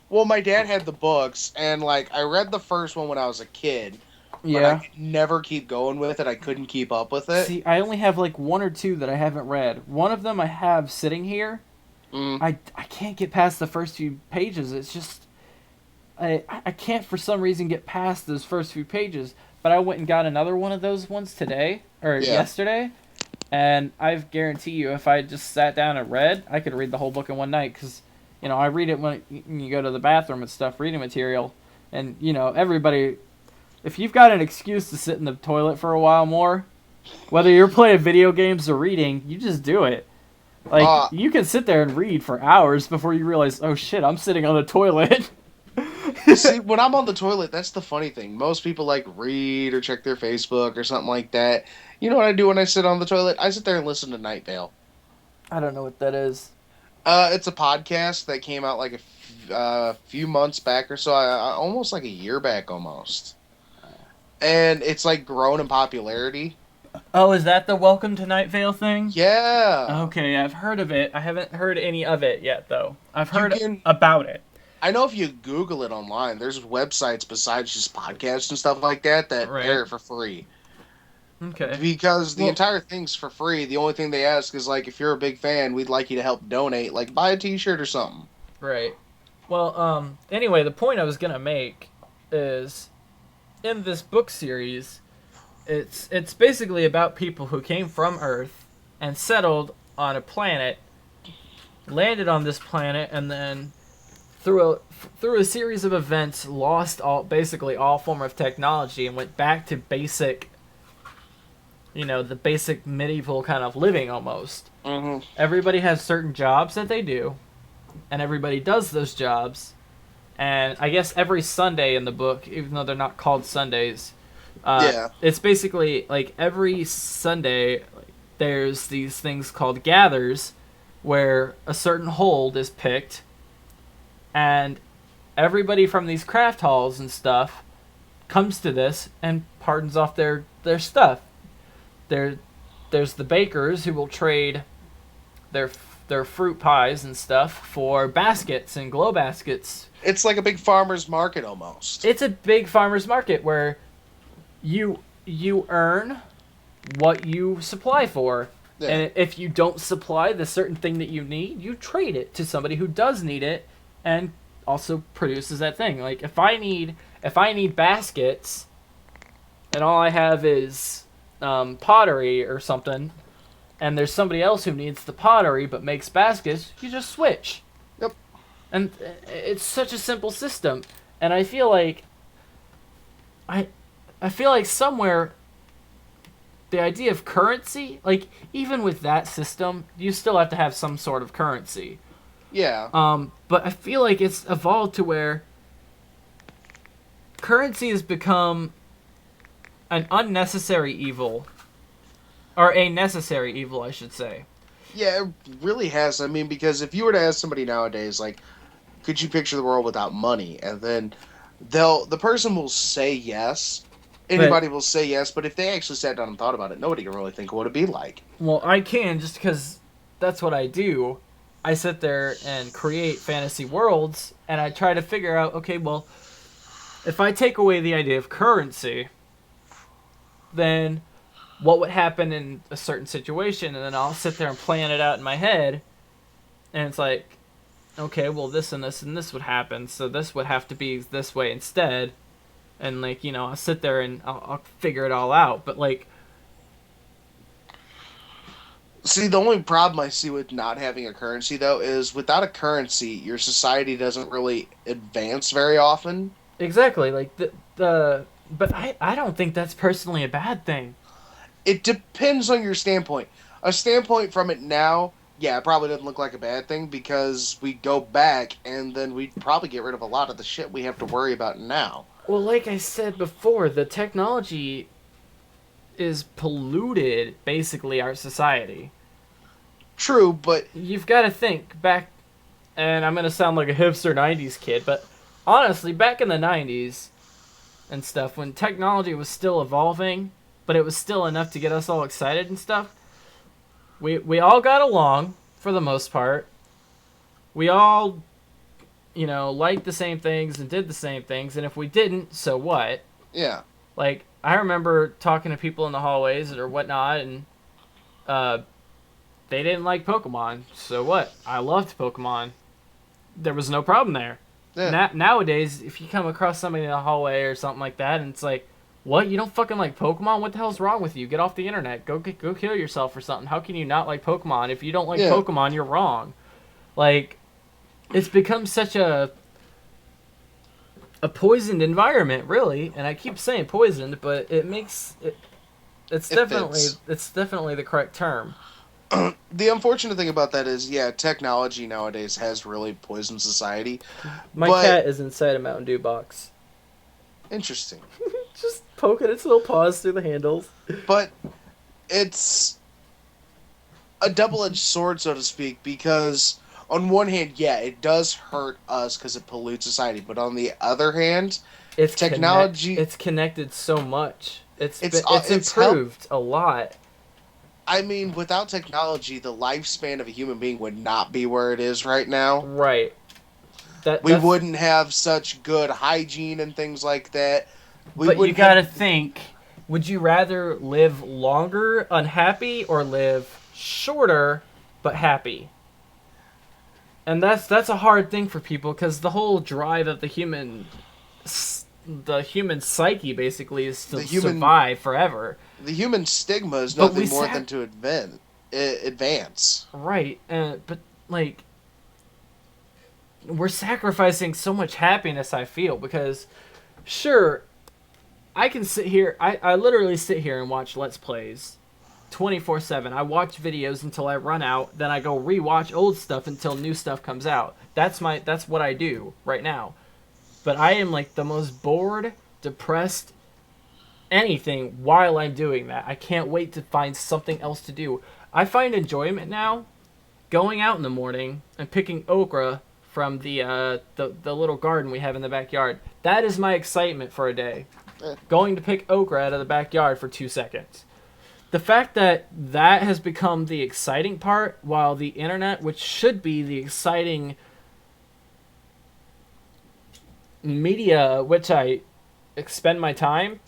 Well, my dad had the books, and I read the first one when I was a kid. Yeah. But I could never keep going with it. I couldn't keep up with it. See, I only have one or two that I haven't read. One of them I have sitting here. I can't get past the first few pages. It's just I can't for some reason get past those first few pages. But I went and got another one of those ones today or yesterday. And I guarantee you, if I just sat down and read, I could read the whole book in one night. Because, I read it when you go to the bathroom and stuff, reading material. And, everybody, if you've got an excuse to sit in the toilet for a while more, whether you're playing video games or reading, you just do it. You can sit there and read for hours before you realize, oh shit, I'm sitting on the toilet. See, when I'm on the toilet, that's the funny thing. Most people read or check their Facebook or something like that. You know what I do when I sit on the toilet? I sit there and listen to Night Vale. I don't know what that is. It's a podcast that came out a few months back or so, almost a year back almost. And it's grown in popularity. Oh, is that the Welcome to Night Vale thing? Yeah. Okay, I've heard of it. I haven't heard any of it yet, though. I've heard about it. I know if you Google it online, there's websites besides just podcasts and stuff like that that Right. air it for free. Okay. Because the Well, entire thing's for free. The only thing they ask is like, if you're a big fan, we'd like you to help donate, like buy a T-shirt or something. right. Well, anyway, the point I was gonna make is in this book series, it's basically about people who came from Earth and settled on a planet, landed on this planet, and then through a series of events, lost basically all form of technology and went back to basic, the basic medieval kind of living almost. Hmm. Everybody has certain jobs that they do, and everybody does those jobs. And I guess every Sunday in the book, even though they're not called Sundays, Yeah. it's basically like every Sunday there's these things called gathers where a certain hold is picked, and everybody from these craft halls and stuff comes to this and pardons off their stuff. There, there's the bakers who will trade their their fruit pies and stuff for baskets and glow baskets. It's like a big farmer's market almost. It's a big farmers market where you earn what you supply for. Yeah. And if you don't supply the certain thing that you need, you trade it to somebody who does need it and also produces that thing. Like if I need baskets and all I have is pottery or something, and there's somebody else who needs the pottery but makes baskets, you just switch. Yep. And it's such a simple system. And I feel like I feel like somewhere the idea of currency, like even with that system, you still have to have some sort of currency. Yeah. But I feel like it's evolved to where currency has become an unnecessary evil, or a necessary evil, I should say. Yeah, it really has. I mean, because if you were to ask somebody nowadays, like, could you picture the world without money? And then the person will say yes. But Anybody will say yes, but if they actually sat down and thought about it, nobody can really think of what it'd be like. well, I can just because that's what I do. I sit there and create fantasy worlds, and I try to figure out, okay, well, if I take away the idea of currency, then what would happen in a certain situation? And then I'll sit there and plan it out in my head, and it's like, okay, well, this and this and this would happen, so this would have to be this way instead. And, like, I'll sit there and I'll figure it all out. But, like, See, the only problem I see with not having a currency, though, is without a currency, your society doesn't really advance very often. exactly, like, but I don't think that's personally a bad thing. It depends on your standpoint. A standpoint from it now, yeah, it probably doesn't look like a bad thing because we go back and then we'd probably get rid of a lot of the shit we have to worry about now. Well, like I said before, the technology is polluted, basically, our society. True, but You've got to think back, and I'm going to sound like a hipster 90s kid, but honestly, back in the 90s and stuff, when technology was still evolving, but it was still enough to get us all excited and stuff, we all got along, for the most part. We all, liked the same things and did the same things, and if we didn't, so what? yeah. Like, I remember talking to people in the hallways or whatnot, and uh, they didn't like Pokemon. So what? I loved Pokemon. There was no problem there. Yeah. Nowadays, if you come across somebody in the hallway or something like that, and it's like, what? You don't fucking like Pokemon? What the hell's wrong with you? Get off the internet. Go kill yourself or something. How can you not like Pokemon? If you don't like Yeah. Pokemon, you're wrong. Like, it's become such a poisoned environment, really. And I keep saying poisoned, but it makes it. It's definitely the correct term. The unfortunate thing about that is, yeah, technology nowadays has really poisoned society. My But cat is inside a Mountain Dew box. interesting. Just poking its little paws through the handles. But it's a double-edged sword, so to speak, because on one hand, yeah, it does hurt us because it pollutes society, but on the other hand, technology. It's connected so much. It's it's improved a lot. I mean, without technology, the lifespan of a human being would not be where it is right now. Right. We wouldn't have such good hygiene and things like that. But you gotta think, would you rather live longer unhappy or live shorter but happy? And that's a hard thing for people, because the whole drive of the human psyche basically is to survive forever. The human stigma is nothing more than to advance. Right, but like, we're sacrificing so much happiness, I feel, because sure, I can sit here, I literally sit here and watch Let's Plays 24/7. I watch videos until I run out, then I go rewatch old stuff until new stuff comes out. That's what I do right now. But I am like the most bored, depressed, anything while I'm doing that. I can't wait to find something else to do. I find enjoyment now going out in the morning and picking okra from the little garden we have in the backyard. That is my excitement for a day. Going to pick okra out of the backyard for 2 seconds. The fact that has become the exciting part, while the internet, which should be the exciting media which I expend my time,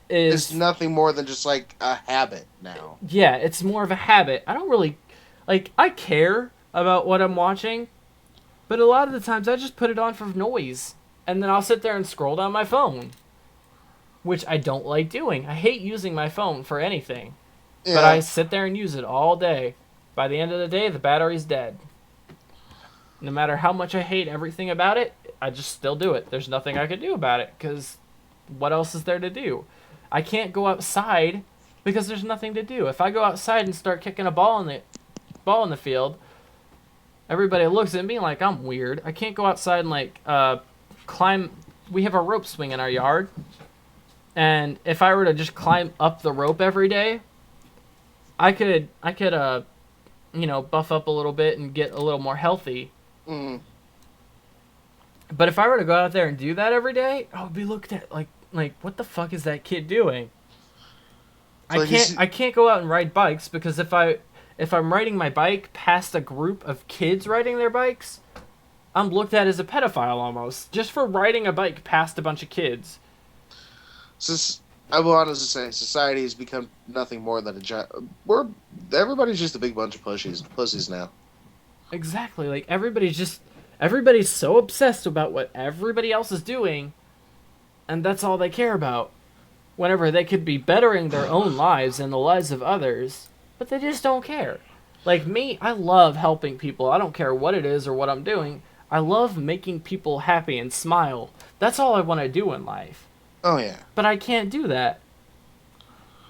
is nothing more than just like a habit now. Yeah, it's more of a habit. I don't really, I care about what I'm watching, but a lot of the times I just put it on for noise, and then I'll sit there and scroll down my phone, which I don't like doing. I hate using my phone for anything, but I sit there and use it all day. By the end of the day, the battery's dead. No matter how much I hate everything about it, I just still do it. There's nothing I can do about it, because what else is there to do? I can't go outside because there's nothing to do. If I go outside and start kicking a ball in the field, everybody looks at me like I'm weird. I can't go outside and climb. We have a rope swing in our yard, and if I were to just climb up the rope every day, I could buff up a little bit and get a little more healthy. Mm. But if I were to go out there and do that every day, I would be looked at like what the fuck is that kid doing? I can't go out and ride bikes, because if I'm riding my bike past a group of kids riding their bikes, I'm looked at as a pedophile almost, just for riding a bike past a bunch of kids. I will honestly say, society has become nothing more than everybody's just a big bunch of pussies now. Exactly, like everybody's so obsessed about what everybody else is doing, and that's all they care about. Whenever they could be bettering their own lives and the lives of others, but they just don't care. Like me, I love helping people. I don't care what it is or what I'm doing. I love making people happy and smile. That's all I want to do in life. Oh, yeah. But I can't do that,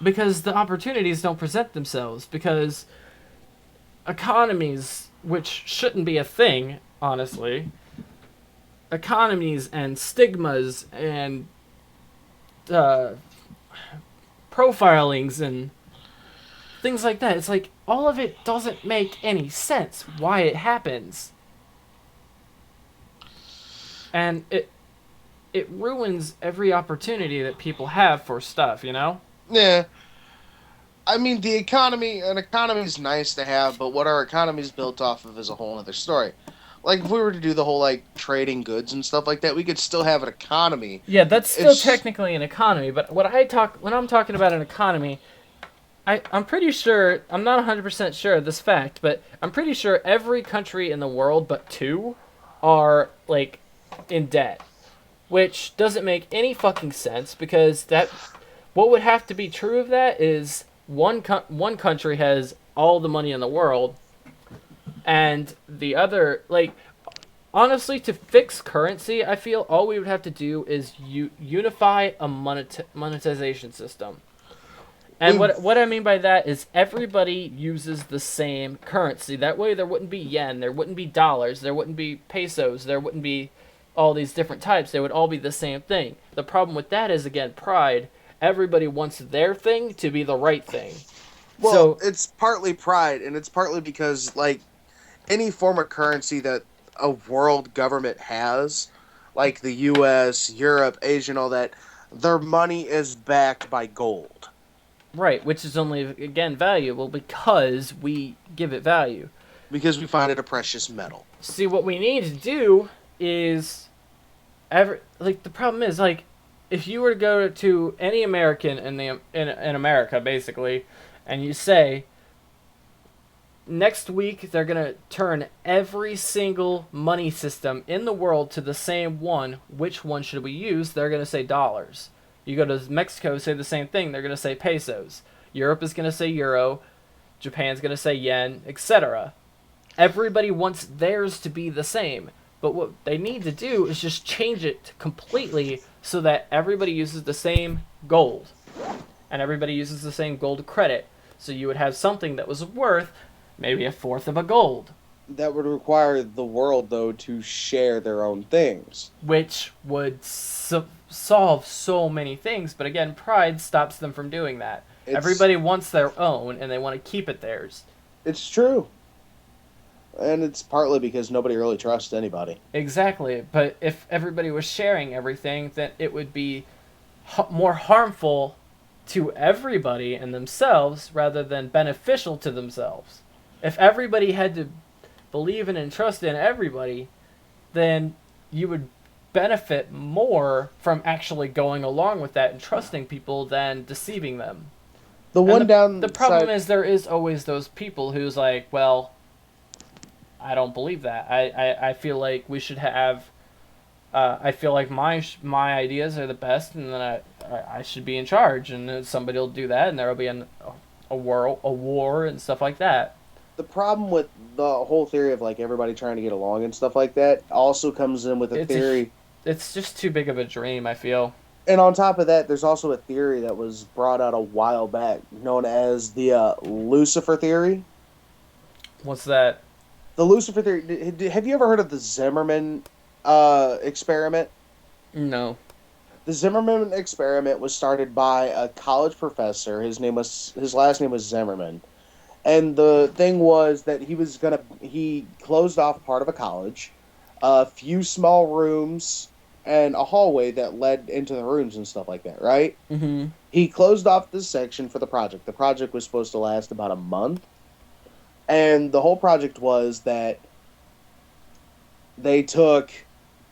because the opportunities don't present themselves, because economies, which shouldn't be a thing, honestly, economies and stigmas and profilings and things like that, it's like all of it doesn't make any sense why it happens, and it ruins every opportunity that people have for stuff, Yeah. I mean, an economy is nice to have, but what our economy is built off of is a whole other story. Like, if we were to do the whole, trading goods and stuff like that, we could still have an economy. Yeah, that's still technically an economy, but when I'm talking about an economy, I'm pretty sure, I'm not 100% sure of this fact, but I'm pretty sure every country in the world but 2 are, in debt. Which doesn't make any fucking sense, because what would have to be true of that is one country has all the money in the world, and the other, honestly, to fix currency, I feel all we would have to do is unify a monetization system. And what I mean by that is everybody uses the same currency. That way there wouldn't be yen, there wouldn't be dollars, there wouldn't be pesos, there wouldn't be all these different types. They would all be the same thing. The problem with that is, again, pride. Everybody wants their thing to be the right thing. Well, it's partly pride, and it's partly because, any form of currency that a world government has, like the U.S., Europe, Asia, and all that, their money is backed by gold. Right, which is only, again, valuable because we give it value. Because we find it a precious metal. See, what we need to do is the problem is if you were to go to any American in America basically, and you say next week they're gonna turn every single money system in the world to the same one, which one should we use? They're gonna say dollars. You go to Mexico, say the same thing. They're gonna say pesos. Europe is gonna say euro. Japan's gonna say yen, etc. Everybody wants theirs to be the same. But what they need to do is just change it completely so that everybody uses the same gold. And everybody uses the same gold credit. So you would have something that was worth maybe a fourth of a gold. That would require the world, though, to share their own things. Which would solve so many things. But again, pride stops them from doing that. Everybody wants their own, and they want to keep it theirs. It's true. And it's partly because nobody really trusts anybody. Exactly. But if everybody was sharing everything, then it would be more harmful to everybody and themselves rather than beneficial to themselves. If everybody had to believe in and trust in everybody, then you would benefit more from actually going along with that and trusting people than deceiving them. The problem is there is always those people who's like, well, I don't believe that. I feel like we should have. I feel like my ideas are the best, and then I should be in charge, and then somebody will do that, and there will be a war and stuff like that. The problem with the whole theory of like everybody trying to get along and stuff like that also comes in with a theory. It's just too big of a dream, I feel. And on top of that, there's also a theory that was brought out a while back, known as the Lucifer theory. What's that? The Lucifer theory. Have you ever heard of the Zimmerman experiment? No. The Zimmerman experiment was started by a college professor. His last name was Zimmerman, and the thing was that he closed off part of a college, a few small rooms, and a hallway that led into the rooms and stuff like that. Right? Mm-hmm. He closed off this section for the project. The project was supposed to last about a month. And the whole project was that they took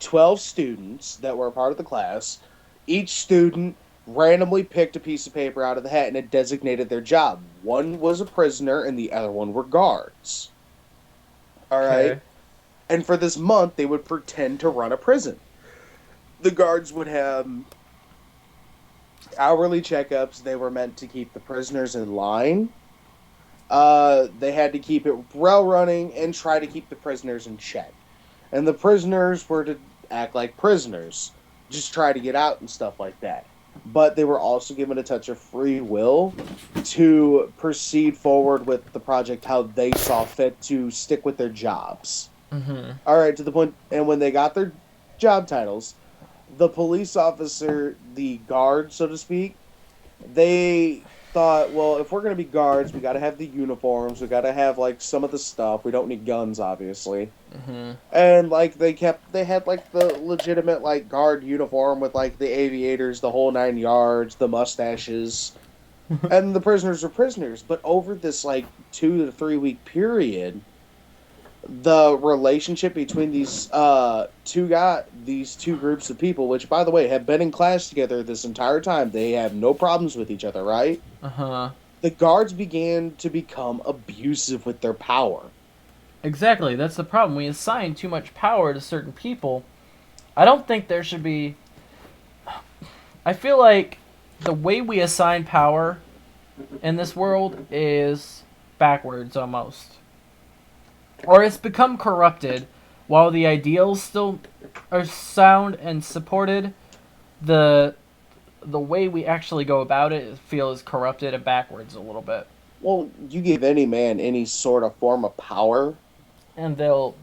12 students that were a part of the class. Each student randomly picked a piece of paper out of the hat and it designated their job. One was a prisoner and the other one were guards. All right? Okay. And for this month, they would pretend to run a prison. The guards would have hourly checkups. They were meant to keep the prisoners in line. They had to keep it well running and try to keep the prisoners in check. And the prisoners were to act like prisoners, just try to get out and stuff like that. But they were also given a touch of free will to proceed forward with the project how they saw fit to stick with their jobs. Mm-hmm. All right, to the point, and when they got their job titles, the police officer, the guard, so to speak, they thought, well, if we're going to be guards, we got to have the uniforms, we got to have like some of the stuff. We don't need guns, obviously. Mm-hmm. And like they had like the legitimate like guard uniform with like the aviators, the whole 9 yards, the mustaches, and the prisoners were prisoners. But over this like 2 to 3 week period, the relationship between these two groups of people, which by the way have been in class together this entire time, they have no problems with each other, right? Uh-huh. The guards began to become abusive with their power. Exactly, that's the problem. We assign too much power to certain people. I don't think there should be... I feel like the way we assign power in this world is backwards almost. Or it's become corrupted. While the ideals still are sound and supported, the way we actually go about it feels corrupted and backwards a little bit. Well, you give any man any sort of form of power, and they'll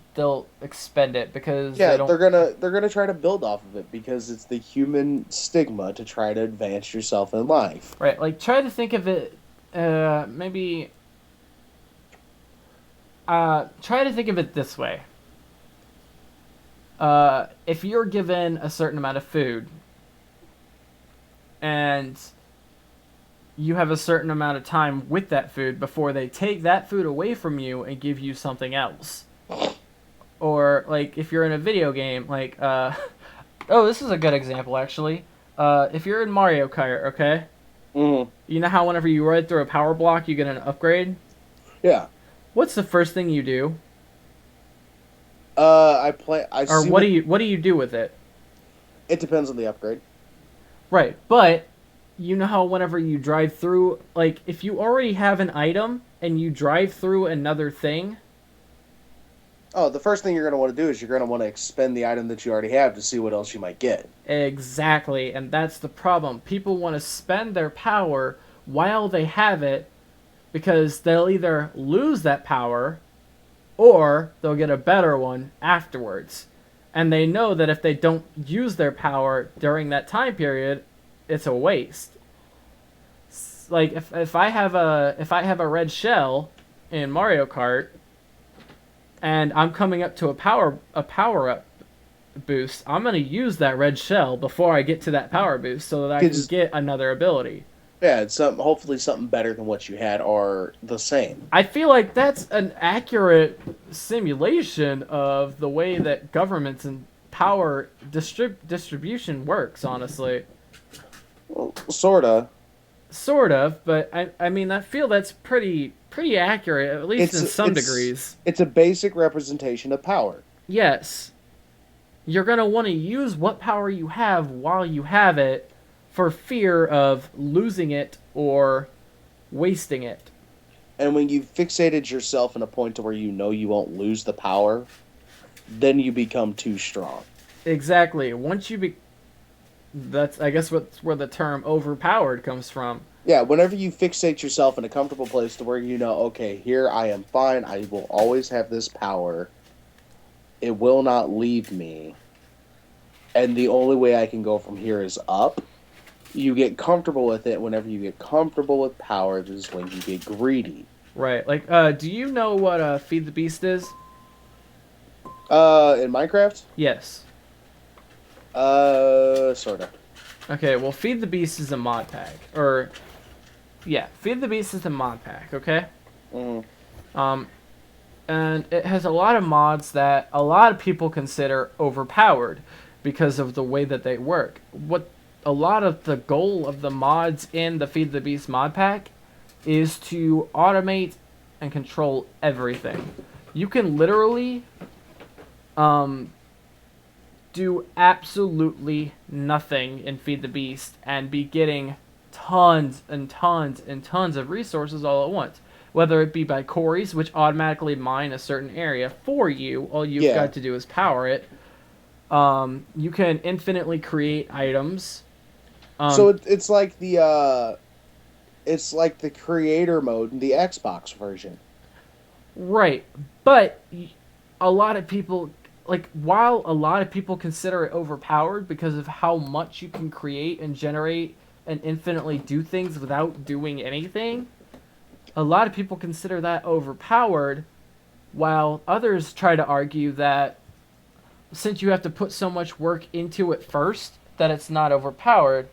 expend it because they're gonna try to build off of it because it's the human stigma to try to advance yourself in life. Right, like try to think of it maybe try to think of it this way. If you're given a certain amount of food and you have a certain amount of time with that food before they take that food away from you and give you something else. Or like if you're in a video game, like oh, this is a good example actually. If you're in Mario Kart, okay, Mm-hmm. you know how whenever you ride through a power block, you get an upgrade. Yeah. What's the first thing you do, I play. I or see what. what do you do with it? It depends on the upgrade. Right, but you know how whenever you drive through, like if you already have an item and you drive through another thing. Oh, the first thing you're going to want to do is you're going to want to expend the item that you already have to see what else you might get. Exactly, and that's the problem. People want to spend their power while they have it because they'll either lose that power or they'll get a better one afterwards. And they know that if they don't use their power during that time period, it's a waste. Like if I have a red shell in Mario Kart and I'm coming up to a power up boost, I'm going to use that red shell before I get to that power boost so that I can get another ability. Yeah, it's hopefully something better than what you had or the same. I feel like that's an accurate simulation of the way that governments and power distribution works, honestly. Well, sorta. Sort of, but I mean, I feel that's pretty accurate, at least in some degrees. It's a basic representation of power. Yes. You're going to want to use what power you have while you have it for fear of losing it or wasting it. And when you've fixated yourself in a point to where you know you won't lose the power, then you become too strong. Exactly. Once you that's, I guess, where the term overpowered comes from. Yeah, whenever you fixate yourself in a comfortable place to where you know, okay, here I am fine, I will always have this power, it will not leave me, and the only way I can go from here is up, you get comfortable with it. Whenever you get comfortable with power, this is when you get greedy. Right. Like, do you know what Feed the Beast is? In Minecraft? Yes. Sorta. Okay, well, Feed the Beast is a mod pack. Or, yeah, Feed the Beast is a mod pack, okay? Mm-hmm. And it has a lot of mods that a lot of people consider overpowered because of the way that they work. What a lot of the goal of the mods in the Feed the Beast mod pack is to automate and control everything. You can literally do absolutely nothing in Feed the Beast and be getting tons and tons and tons of resources all at once. Whether it be by quarries, which automatically mine a certain area for you, all you've got to do is power it. You can infinitely create items. So it's like the creator mode in the Xbox version. Right, but a lot of people, like, while a lot of people consider it overpowered because of how much you can create and generate and infinitely do things without doing anything, a lot of people consider that overpowered, while others try to argue that since you have to put so much work into it first, that it's not overpowered.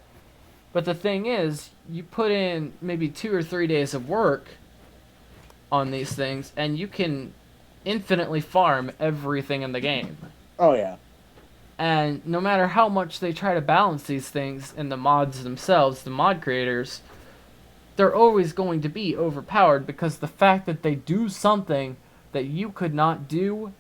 But the thing is, you put in maybe 2 or 3 days of work on these things, and you can infinitely farm everything in the game. Oh, yeah. And no matter how much they try to balance these things in the mods themselves, the mod creators, they're always going to be overpowered because the fact that they do something that you could not do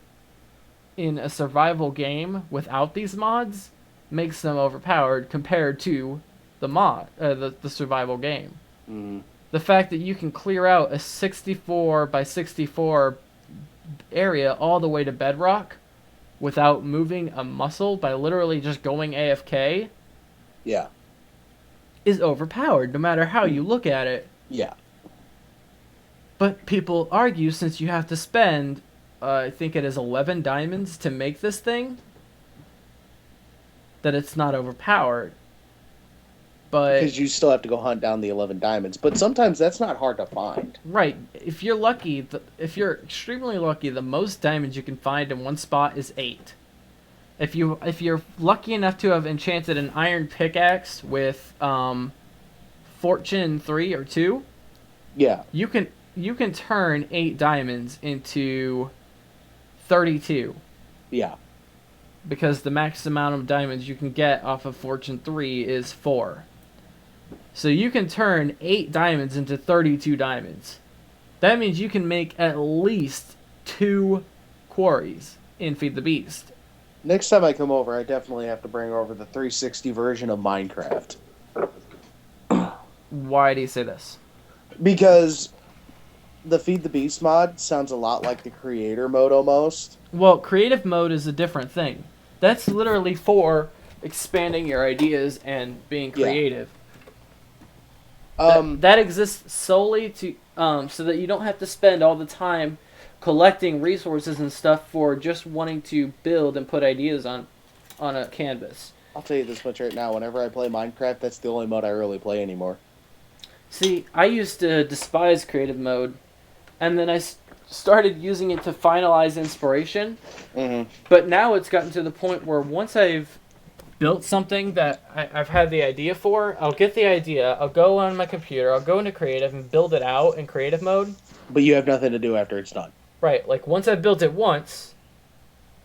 in a survival game without these mods makes them overpowered compared to the survival game. Mm. The fact that you can clear out a 64 by 64 area all the way to bedrock without moving a muscle by literally just going AFK, yeah, is overpowered no matter how you look at it. Yeah. But people argue since you have to spend, I think it is 11 diamonds to make this thing, that it's not overpowered. But because you still have to go hunt down the 11 diamonds. But sometimes that's not hard to find. Right. If you're lucky, if you're extremely lucky, the most diamonds you can find in one spot is 8. If you're lucky enough to have enchanted an iron pickaxe with fortune 3 or 2, yeah, you can turn 8 diamonds into 32. Yeah. because the max amount of diamonds you can get off of Fortune 3 is 4. So you can turn 8 diamonds into 32 diamonds. That means you can make at least 2 quarries in Feed the Beast. Next time I come over, I definitely have to bring over the 360 version of Minecraft. Why do you say this? Because the Feed the Beast mod sounds a lot like the creator mode almost. Well, creative mode is a different thing. That's literally for expanding your ideas and being creative. Yeah. That exists solely to so that you don't have to spend all the time collecting resources and stuff for just wanting to build and put ideas on a canvas. I'll tell you this much right now. Whenever I play Minecraft, that's the only mode I really play anymore. See, I used to despise creative mode, and then I started using it to finalize inspiration. Mm-hmm. But now it's gotten to the point where once I've built something that I've had the idea for, I'll get the idea, I'll go on my computer, I'll go into creative and build it out in creative mode. But you have nothing to do after it's done. Right, like once I've built it once,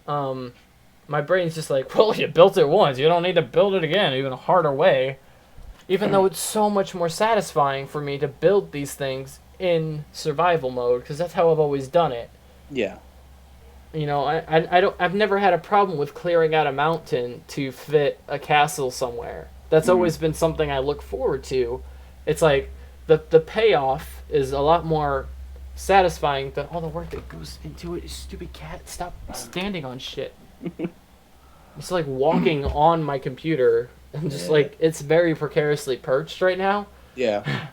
my brain's just like, well, you built it once, you don't need to build it again, even a harder way. Even though it's so much more satisfying for me to build these things in survival mode, because that's how I've always done it. Yeah. You know, I've never had a problem with clearing out a mountain to fit a castle somewhere. That's always been something I look forward to. It's like the payoff is a lot more satisfying than all the work that goes into it. Stupid cat, stop standing on shit. It's like walking on my computer and just like it's very precariously perched right now. Yeah.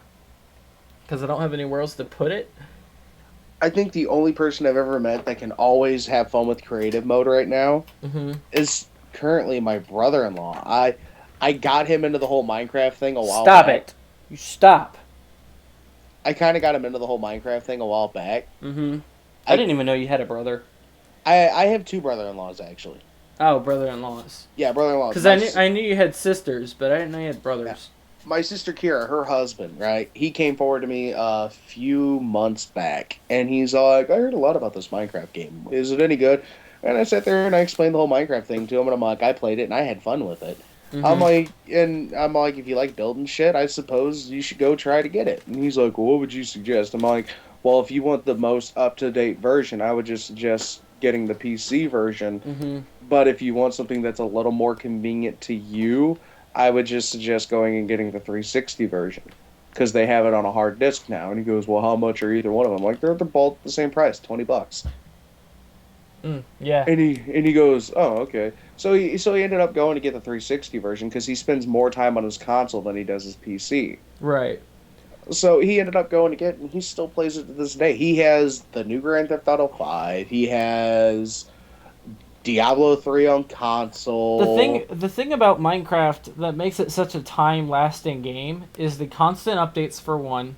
Because I don't have anywhere else to put it. I think the only person I've ever met that can always have fun with creative mode right now is currently my brother-in-law. I got him into the whole Minecraft thing a while back. Stop it. You stop. I kind of got him into the whole Minecraft thing a while back. Mm-hmm. I didn't even know you had a brother. I have 2 brother-in-laws, actually. Oh, brother-in-laws. Yeah, brother-in-laws. Because I knew you had sisters, but I didn't know you had brothers. Yeah. My sister Kira, her husband, right? He came forward to me a few months back, and he's like, I heard a lot about this Minecraft game. Is it any good? And I sat there and I explained the whole Minecraft thing to him, and I'm like, I played it and I had fun with it. Mm-hmm. I'm like, if you like building shit, I suppose you should go try to get it. And he's like, well, what would you suggest? I'm like, well, if you want the most up-to-date version, I would just suggest getting the PC version. Mm-hmm. But if you want something that's a little more convenient to you, I would just suggest going and getting the 360 version because they have it on a hard disk now. And he goes, well, how much are either one of them? I'm like, they're both the same price, $20. Yeah. And he goes, oh, okay. So he ended up going to get the 360 version because he spends more time on his console than he does his PC. Right. So he ended up going to get it, and he still plays it to this day. He has the new Grand Theft Auto 5. He has Diablo 3 on console. The thing about Minecraft that makes it such a time-lasting game is the constant updates for one.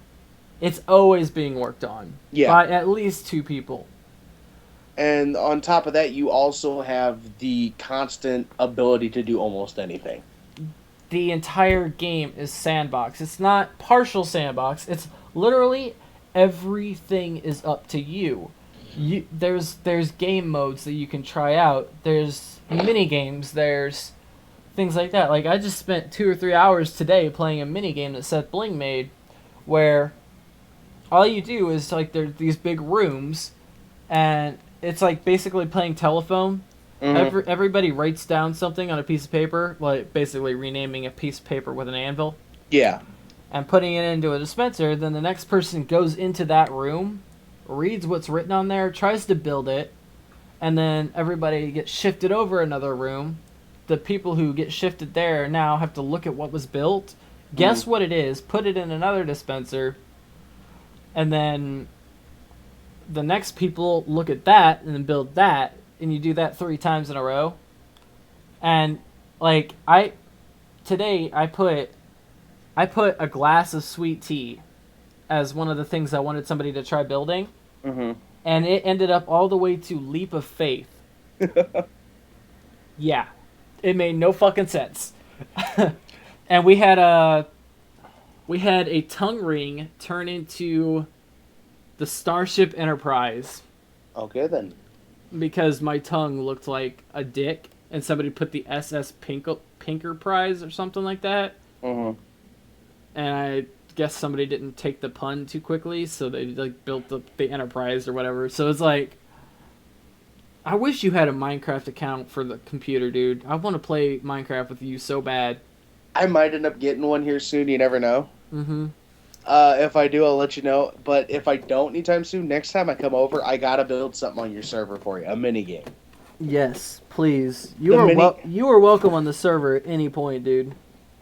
It's always being worked on by at least 2 people. And on top of that, you also have the constant ability to do almost anything. The entire game is sandbox. It's not partial sandbox. It's literally everything is up to you. There's game modes that you can try out. There's mini games. There's things like that. Like I just spent 2 or 3 hours today playing a mini game that Seth Bling made, where all you do is like there's these big rooms, and it's like basically playing telephone. Mm-hmm. Everybody writes down something on a piece of paper, like basically renaming a piece of paper with an anvil. Yeah. And putting it into a dispenser. Then the next person goes into that room, reads what's written on there, tries to build it, and then everybody gets shifted over another room. The people who get shifted there now have to look at what was built, guess what it is, put it in another dispenser, and then the next people look at that and then build that, and you do that 3 times in a row. And like today I put a glass of sweet tea as one of the things I wanted somebody to try building. Mm-hmm. And it ended up all the way to Leap of Faith. Yeah. It made no fucking sense. And we had a tongue ring turn into the Starship Enterprise. Okay, then. because my tongue looked like a dick, and somebody put the SS Pinker prize or something like that. Mm-hmm. And I guess somebody didn't take the pun too quickly, so they like built the Enterprise or whatever. So it's like, I wish you had a Minecraft account for the computer, dude. I want to play Minecraft with you so bad. I might end up getting one here soon. You never know. Mm-hmm. If I do, I'll let you know. But if I don't anytime soon, next time I come over, I gotta build something on your server for you. A mini game. Yes, please. You are welcome on the server at any point, dude.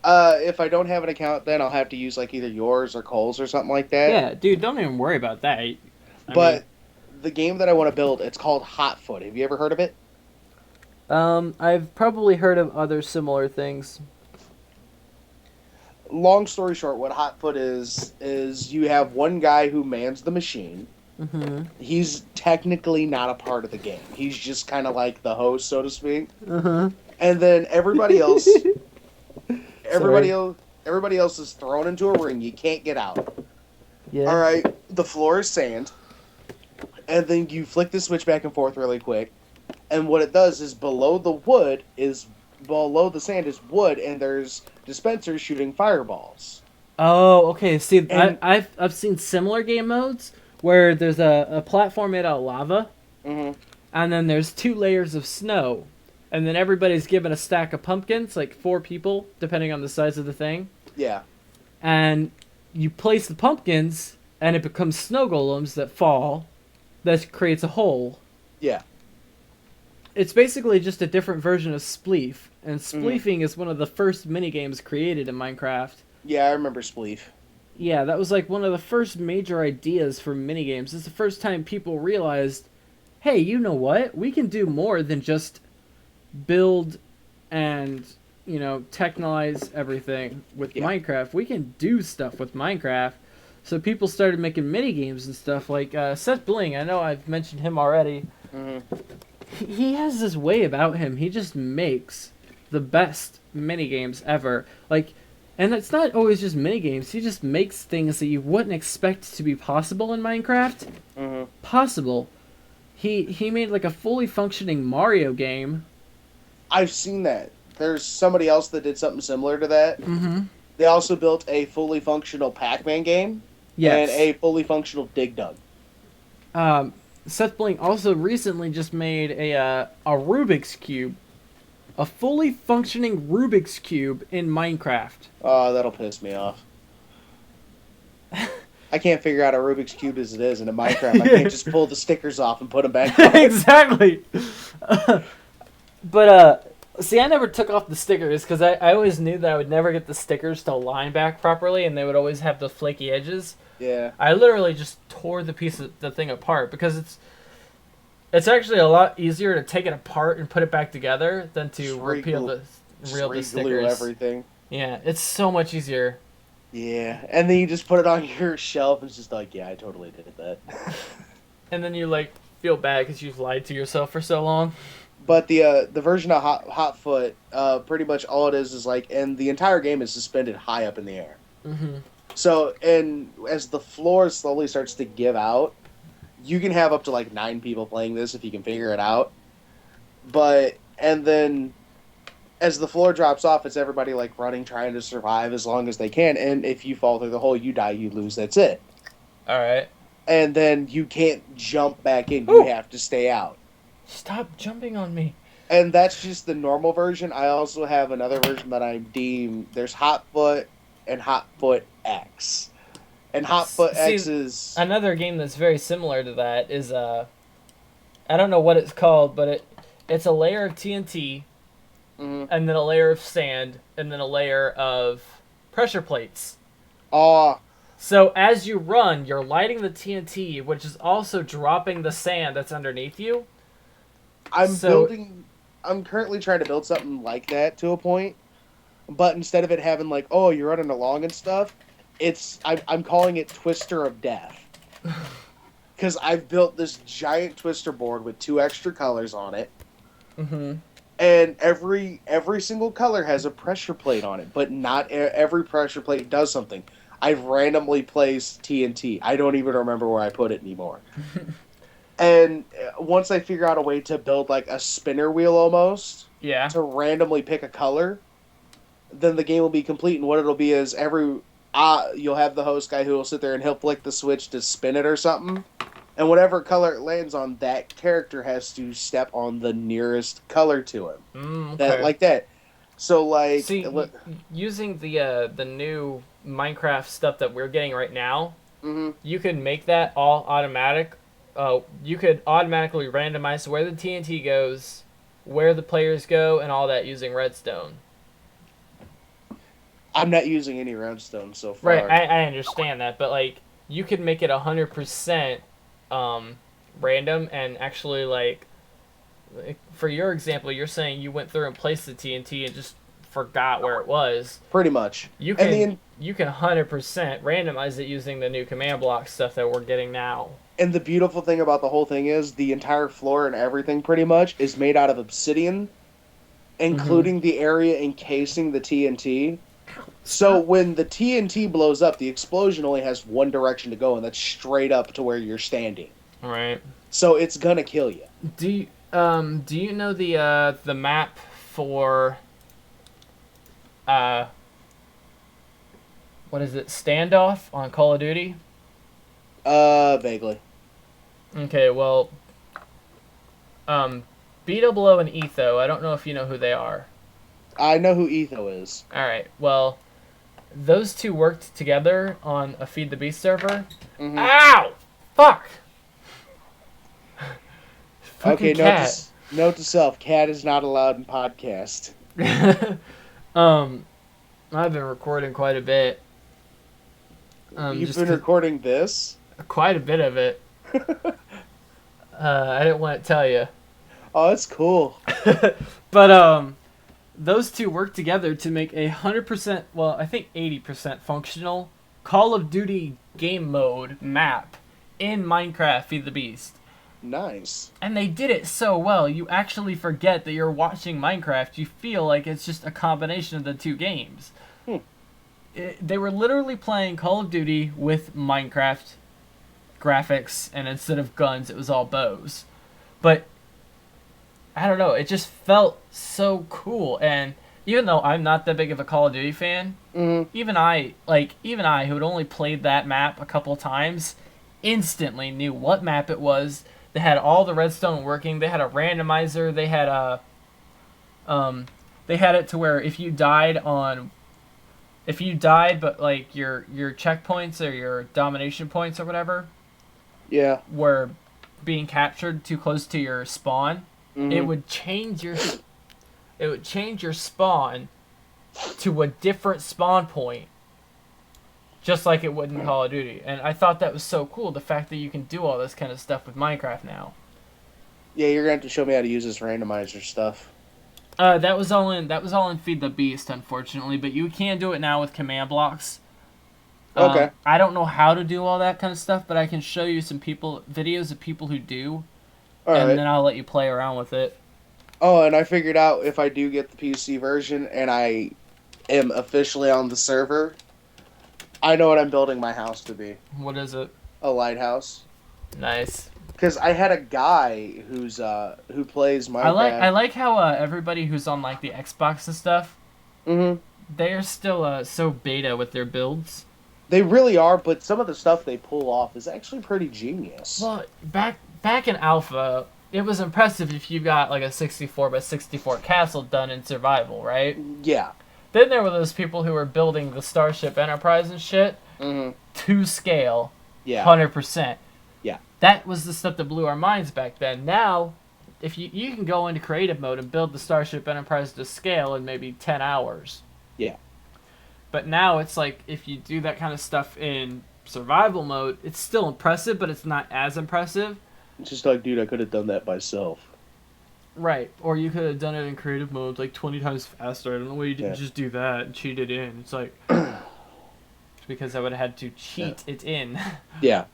If I don't have an account, then I'll have to use like either yours or Cole's or something like that. Yeah, dude, don't even worry about that. But the game that I want to build, it's called Hotfoot. Have you ever heard of it? I've probably heard of other similar things. Long story short, what Hotfoot is you have one guy who mans the machine. Mm-hmm. He's technically not a part of the game. He's just kind of like the host, so to speak. Uh-huh. And then everybody else, everybody else is thrown into a ring. You can't get out. Yeah. All right, the floor is sand, and then you flick the switch back and forth really quick. And what it does is below the sand is wood, and there's dispensers shooting fireballs. Oh, okay. See, I've seen similar game modes where there's a platform made out of lava, Mm-hmm. and then there's 2 layers of snow, and then everybody's given a stack of pumpkins, like 4 people, depending on the size of the thing. Yeah. And you place the pumpkins, and it becomes snow golems that fall. That creates a hole. Yeah. It's basically just a different version of Spleef, and Spleefing is one of the first minigames created in Minecraft. Yeah, I remember Spleef. Yeah, that was like one of the first major ideas for minigames. It's the first time people realized, hey, you know what? We can do more than just build and, technologize everything with Minecraft. We can do stuff with Minecraft. So people started making minigames and stuff like Seth Bling. I know I've mentioned him already. Mm-hmm. He has this way about him. He just makes the best minigames ever. And it's not always just minigames. He just makes things that you wouldn't expect to be possible in Minecraft. Mm-hmm. Possible. He made like a fully functioning Mario game. I've seen that. There's somebody else that did something similar to that. Mm-hmm. They also built a fully functional Pac-Man game. Yes. And a fully functional Dig Dug. Seth Bling also recently just made a Rubik's Cube. A fully functioning Rubik's Cube in Minecraft. Oh, that'll piss me off. I can't figure out a Rubik's Cube as it is, and in Minecraft I can't just pull the stickers off and put them back on. Exactly. But, see, I never took off the stickers, because I always knew that I would never get the stickers to line back properly, and they would always have the flaky edges. Yeah. I literally just tore the thing apart, because it's actually a lot easier to take it apart and put it back together than to reel the stickers. Everything. Yeah, it's so much easier. Yeah, and then you just put it on your shelf and it's just like, yeah, I totally did that. And then you feel bad because you've lied to yourself for so long. But the version of Hotfoot, pretty much all it is and the entire game is suspended high up in the air. Mm-hmm. So, and as the floor slowly starts to give out, you can have up to 9 people playing this if you can figure it out. And then as the floor drops off, it's everybody running, trying to survive as long as they can. And if you fall through the hole, you die, you lose, that's it. All right. And then you can't jump back in. You have to stay out. Stop jumping on me. And that's just the normal version. I also have another version that I deem, there's Hotfoot and Hotfoot X. And Hotfoot X is... Another game that's very similar to that is, I don't know what it's called, but it's a layer of TNT, and then a layer of sand, and then a layer of pressure plates. So as you run, you're lighting the TNT, which is also dropping the sand that's underneath you. I'm currently trying to build something like that to a point, but instead of it having you're running along and stuff, I'm calling it Twister of Death. Because I've built this giant twister board with 2 extra colors on it. Mm-hmm. And every single color has a pressure plate on it, but not every pressure plate does something. I've randomly placed TNT. I don't even remember where I put it anymore. And once I figure out a way to build like a spinner wheel almost Yeah. to randomly pick a color, then the game will be complete. And what it'll be is you'll have the host guy who will sit there and he'll flick the switch to spin it or something. And whatever color it lands on, that character has to step on the nearest color to him. Okay. That like that. So like, see, using the new Minecraft stuff that we're getting right now, you could make that all automatic. You could automatically randomize where the TNT goes, where the players go, and all that using redstone. I'm not using any redstone so far. Right, I understand that, but like you could make it 100% random and actually like for your example, you're saying you went through and placed the TNT and just forgot where it was. Pretty much. You can 100% randomize it using the new command block stuff that we're getting now. And the beautiful thing about the whole thing is the entire floor and everything pretty much is made out of obsidian, including the area encasing the TNT. So when the TNT blows up, the explosion only has one direction to go, and that's straight up to where you're standing. Right. So it's gonna kill you. Do you know the map for what is it, Standoff on Call of Duty? Vaguely. Okay, well, BWO and Etho, I don't know if you know who they are. I know who Etho is. Alright, well, those two worked together on a Feed the Beast server. Mm-hmm. Ow! Fuck! Okay, note to self, cat is not allowed in podcast. I've been recording quite a bit. You've been recording this? Quite a bit of it. I didn't want to tell you. Oh, that's cool. But those two work together to make 100%, well, I think 80% functional Call of Duty game mode map in Minecraft Feed the Beast. Nice. And they did it so well, you actually forget that you're watching Minecraft. You feel like it's just a combination of the two games. They were literally playing Call of Duty with Minecraft graphics, and instead of guns, it was all bows. But I don't know, it just felt so cool. And even though I'm not that big of a Call of Duty fan, even I who had only played that map a couple times, instantly knew what map it was. They had all the redstone working. They had a randomizer. They had it to where if you died, but like your checkpoints or your domination points or whatever, were being captured too close to your spawn, it would change your spawn to a different spawn point, just like it would in Call of Duty. And I thought that was so cool, the fact that you can do all this kind of stuff with Minecraft now. Yeah, you're going to have to show me how to use this randomizer stuff. That was all in Feed the Beast, unfortunately, but you can do it now with command blocks. Okay. I don't know how to do all that kind of stuff, but I can show you some videos of people who do, then I'll let you play around with it. Oh, and I figured out if I do get the PC version and I am officially on the server, I know what I'm building my house to be. What is it? A lighthouse. Nice. Because I had a guy who plays Minecraft. I like how everybody who's on like the Xbox and stuff, they are still so beta with their builds. They really are, but some of the stuff they pull off is actually pretty genius. Well, back in alpha, it was impressive if you got like a 64x64 castle done in survival, right? Yeah. Then there were those people who were building the Starship Enterprise and shit to scale, 100%. Yeah. That was the stuff that blew our minds back then. Now, if you can go into creative mode and build the Starship Enterprise to scale in maybe 10 hours. Yeah. But now it's like, if you do that kind of stuff in survival mode, it's still impressive, but it's not as impressive. It's just like, dude, I could have done that myself. Right. Or you could have done it in creative mode like 20 times faster. I don't know why you didn't just do that and cheat it in. It's like, because I would have had to cheat it in. Yeah.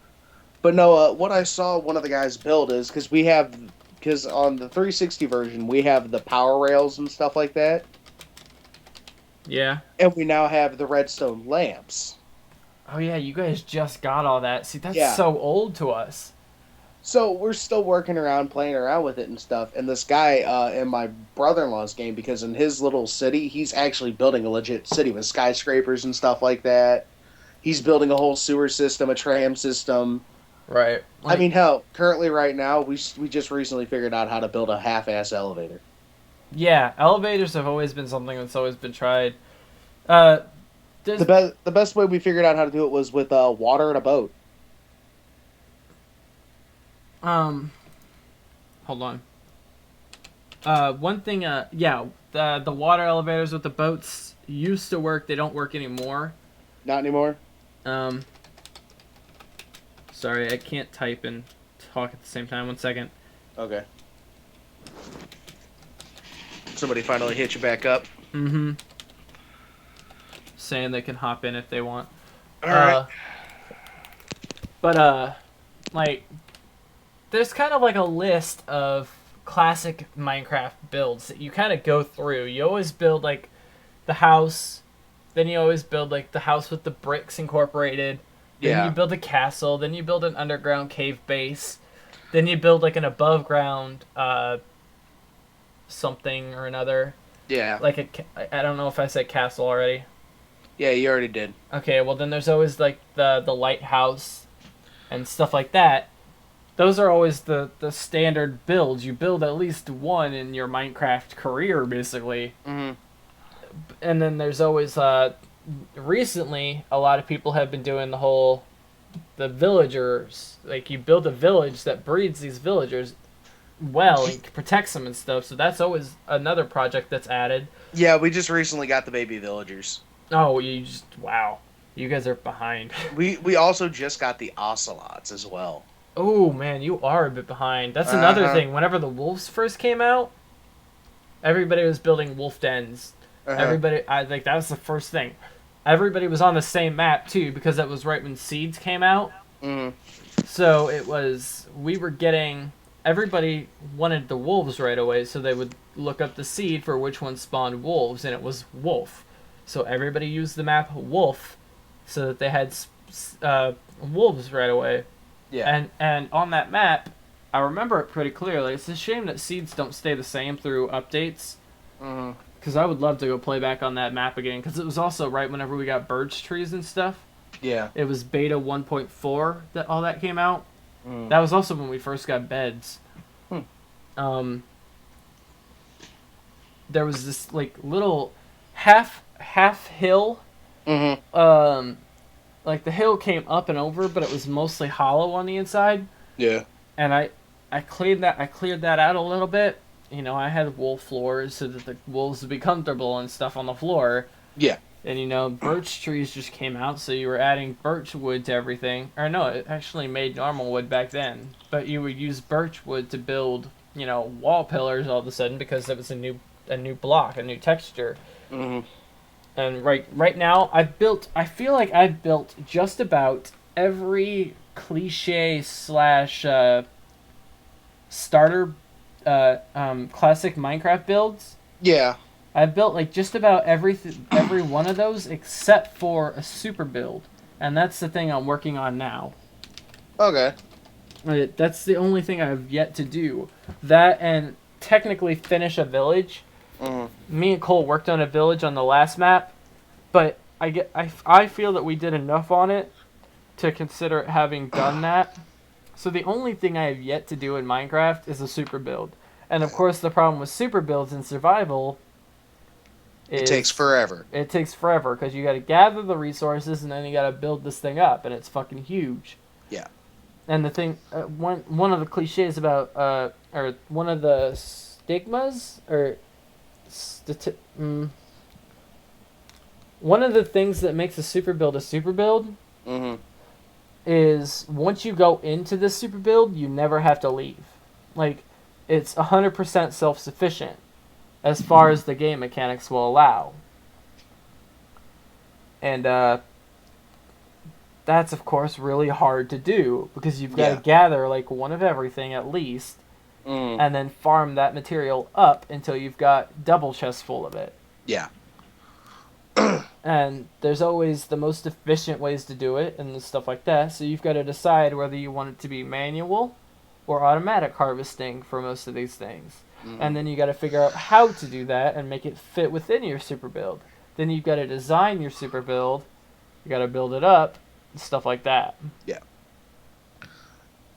But no, what I saw one of the guys build is, because on the 360 version, we have the power rails and stuff like that. Yeah. And we now have the redstone lamps. Oh yeah, you guys just got all that. See, that's so old to us. So we're still working around, playing around with it and stuff. And this guy in my brother-in-law's game, because in his little city, he's actually building a legit city with skyscrapers and stuff like that. He's building a whole sewer system, a tram system. Right. I Like, mean, hell, currently right now, we just recently figured out how to build a half-ass elevator. yeah, elevators have always been something that's always been tried. Uh, there's The best way we figured out how to do it was with water and a boat. um, hold on. One thing. Yeah, the water elevators with the boats used to work. They don't work anymore. Not anymore. Um, sorry, I can't type and talk at the same time. 1 second. Okay. Somebody finally hit you back up. Mm-hmm. Saying they can hop in if they want. All right. But like, there's kind of like a list of classic Minecraft builds that you kind of go through. You always build like the house, then you always build like the house with the bricks incorporated. Then Yeah. you build a castle. Then you build an underground cave base. Then you build like an above ground something or another. Yeah. Like I don't know if I said castle already. Yeah, you already did. Okay, well then there's always like the lighthouse and stuff like that. Those are always the standard builds. You build at least one in your Minecraft career, basically. Mm-hmm. And then there's always recently a lot of people have been doing the villagers. Like you build a village that breeds these villagers well and protects them and stuff. So that's always another project that's added. Yeah, we just recently got the baby villagers. Oh, wow. You guys are behind. We also just got the ocelots as well. Oh man, you are a bit behind. That's another Uh-huh. thing. Whenever the wolves first came out, everybody was building wolf dens. Uh-huh. I like that was the first thing. Everybody was on the same map too because that was right when seeds came out. Mm-hmm. So it was we were getting everybody wanted the wolves right away, so they would look up the seed for which one spawned wolves, and it was wolf. So everybody used the map wolf, so that they had wolves right away. Yeah. And on that map, I remember it pretty clearly. It's a shame that seeds don't stay the same through updates. Mm-hmm. Because I would love to go play back on that map again. Because it was also right whenever we got birch trees and stuff. Yeah. It was beta 1.4 that all that came out. Mm. That was also when we first got beds. Hmm. There was this like little half hill. Mm-hmm. Like the hill came up and over, but it was mostly hollow on the inside. Yeah. And I cleared that out a little bit. You know, I had wool floors so that the wolves would be comfortable and stuff on the floor. Yeah. And you know, birch trees just came out, so you were adding birch wood to everything. Or no, it actually made normal wood back then. But you would use birch wood to build, you know, wall pillars all of a sudden because it was a new block, a new texture. Mm-hmm. And right now I feel like I've built just about every cliche / starter classic Minecraft builds. Yeah. I've built like just about every one of those except for a super build, and that's the thing I'm working on now. Okay. That's the only thing I've yet to do. That and technically finish a village. Mm-hmm. Me and Cole worked on a village on the last map, but I feel that we did enough on it to consider it having done that. So the only thing I have yet to do in Minecraft is a super build. And of course the problem with super builds in survival is It takes forever. It takes forever because you got to gather the resources and then you got to build this thing up, and it's fucking huge. Yeah. And the thing, one of the cliches about, or one of the stigmas, or one of the things that makes a super build, Mm-hmm. is once you go into this super build, you never have to leave. Like, it's 100% self-sufficient as far as the game mechanics will allow. And, that's, of course, really hard to do because you've got to gather, like, one of everything at least, and then farm that material up until you've got double chests full of it. Yeah. And there's always the most efficient ways to do it and stuff like that, so you've got to decide whether you want it to be manual or automatic harvesting for most of these things. Mm-hmm. And then you got to figure out how to do that and make it fit within your super build. Then you've got to design your super build. You got to build it up, stuff like that. Yeah.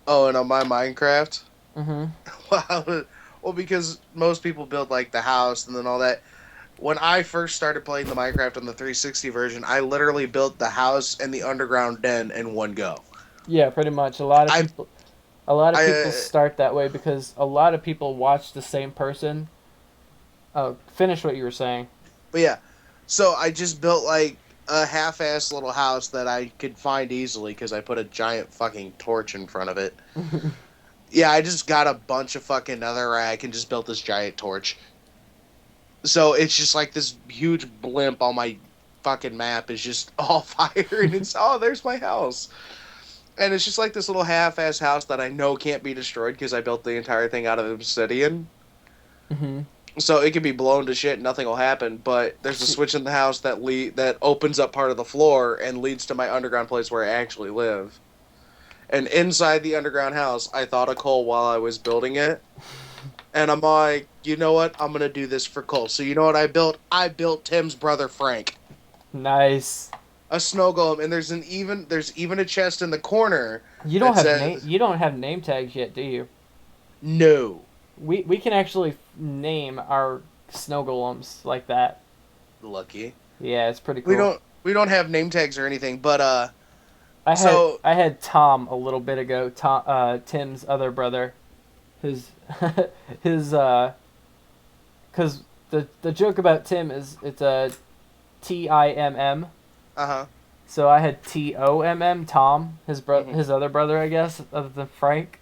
Oh, and on my Minecraft, Mm-hmm. well, because most people build like the house and then all that. When I first started playing the Minecraft on the 360 version, I literally built the house and the underground den in one go. Yeah, pretty much. A lot of people I start that way because a lot of people watch the same person. Oh, finish what you were saying. But yeah, so I just built like a half-ass little house that I could find easily because I put a giant fucking torch in front of it. Yeah, I just got a bunch of fucking netherrack and just built this giant torch. So it's just like this huge blimp on my fucking map is just all fire, and it's there's my house. And it's just like this little half-ass house that I know can't be destroyed because I built the entire thing out of obsidian. Mm-hmm. So it can be blown to shit, nothing will happen. But there's a switch in the house that opens up part of the floor and leads to my underground place where I actually live. And inside the underground house, I thought of Cole while I was building it. And I'm like, you know what? I'm gonna do this for Cole. So you know what I built? I built Tim's brother Frank. Nice. A snow golem, and there's even a chest in the corner. You don't that have says, you don't have name tags yet, do you? No. We can actually name our snow golems like that. Lucky. Yeah, it's pretty cool. We don't have name tags or anything, but I had Tom a little bit ago. Tim's other brother, his his because the joke about Tim is it's a Timm. uh-huh. So I had Tomm, Tom, Mhm. his other brother, I guess, other than Frank.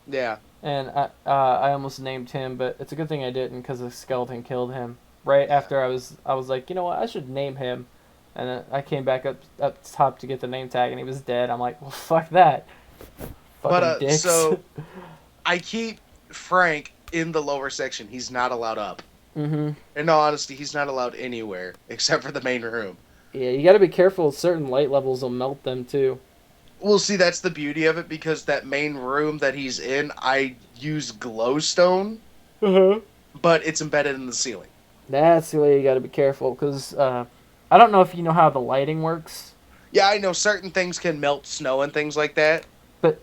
Yeah. And I almost named him, but it's a good thing I didn't because the skeleton killed him right after I was like, you know what, I should name him. And then I came back up top to get the name tag, and he was dead. I'm like, well, fuck that, But fucking dicks. so I keep Frank in the lower section. He's not allowed up. Mm-hmm. In all honesty, he's not allowed anywhere except for the main room. Yeah, you got to be careful. Certain light levels will melt them too. Well, see, that's the beauty of it because that main room that he's in, I use glowstone, Uh-huh. but it's embedded in the ceiling. That's the way you got to be careful, because I don't know if you know how the lighting works, Yeah, I know certain things can melt snow and things like that. but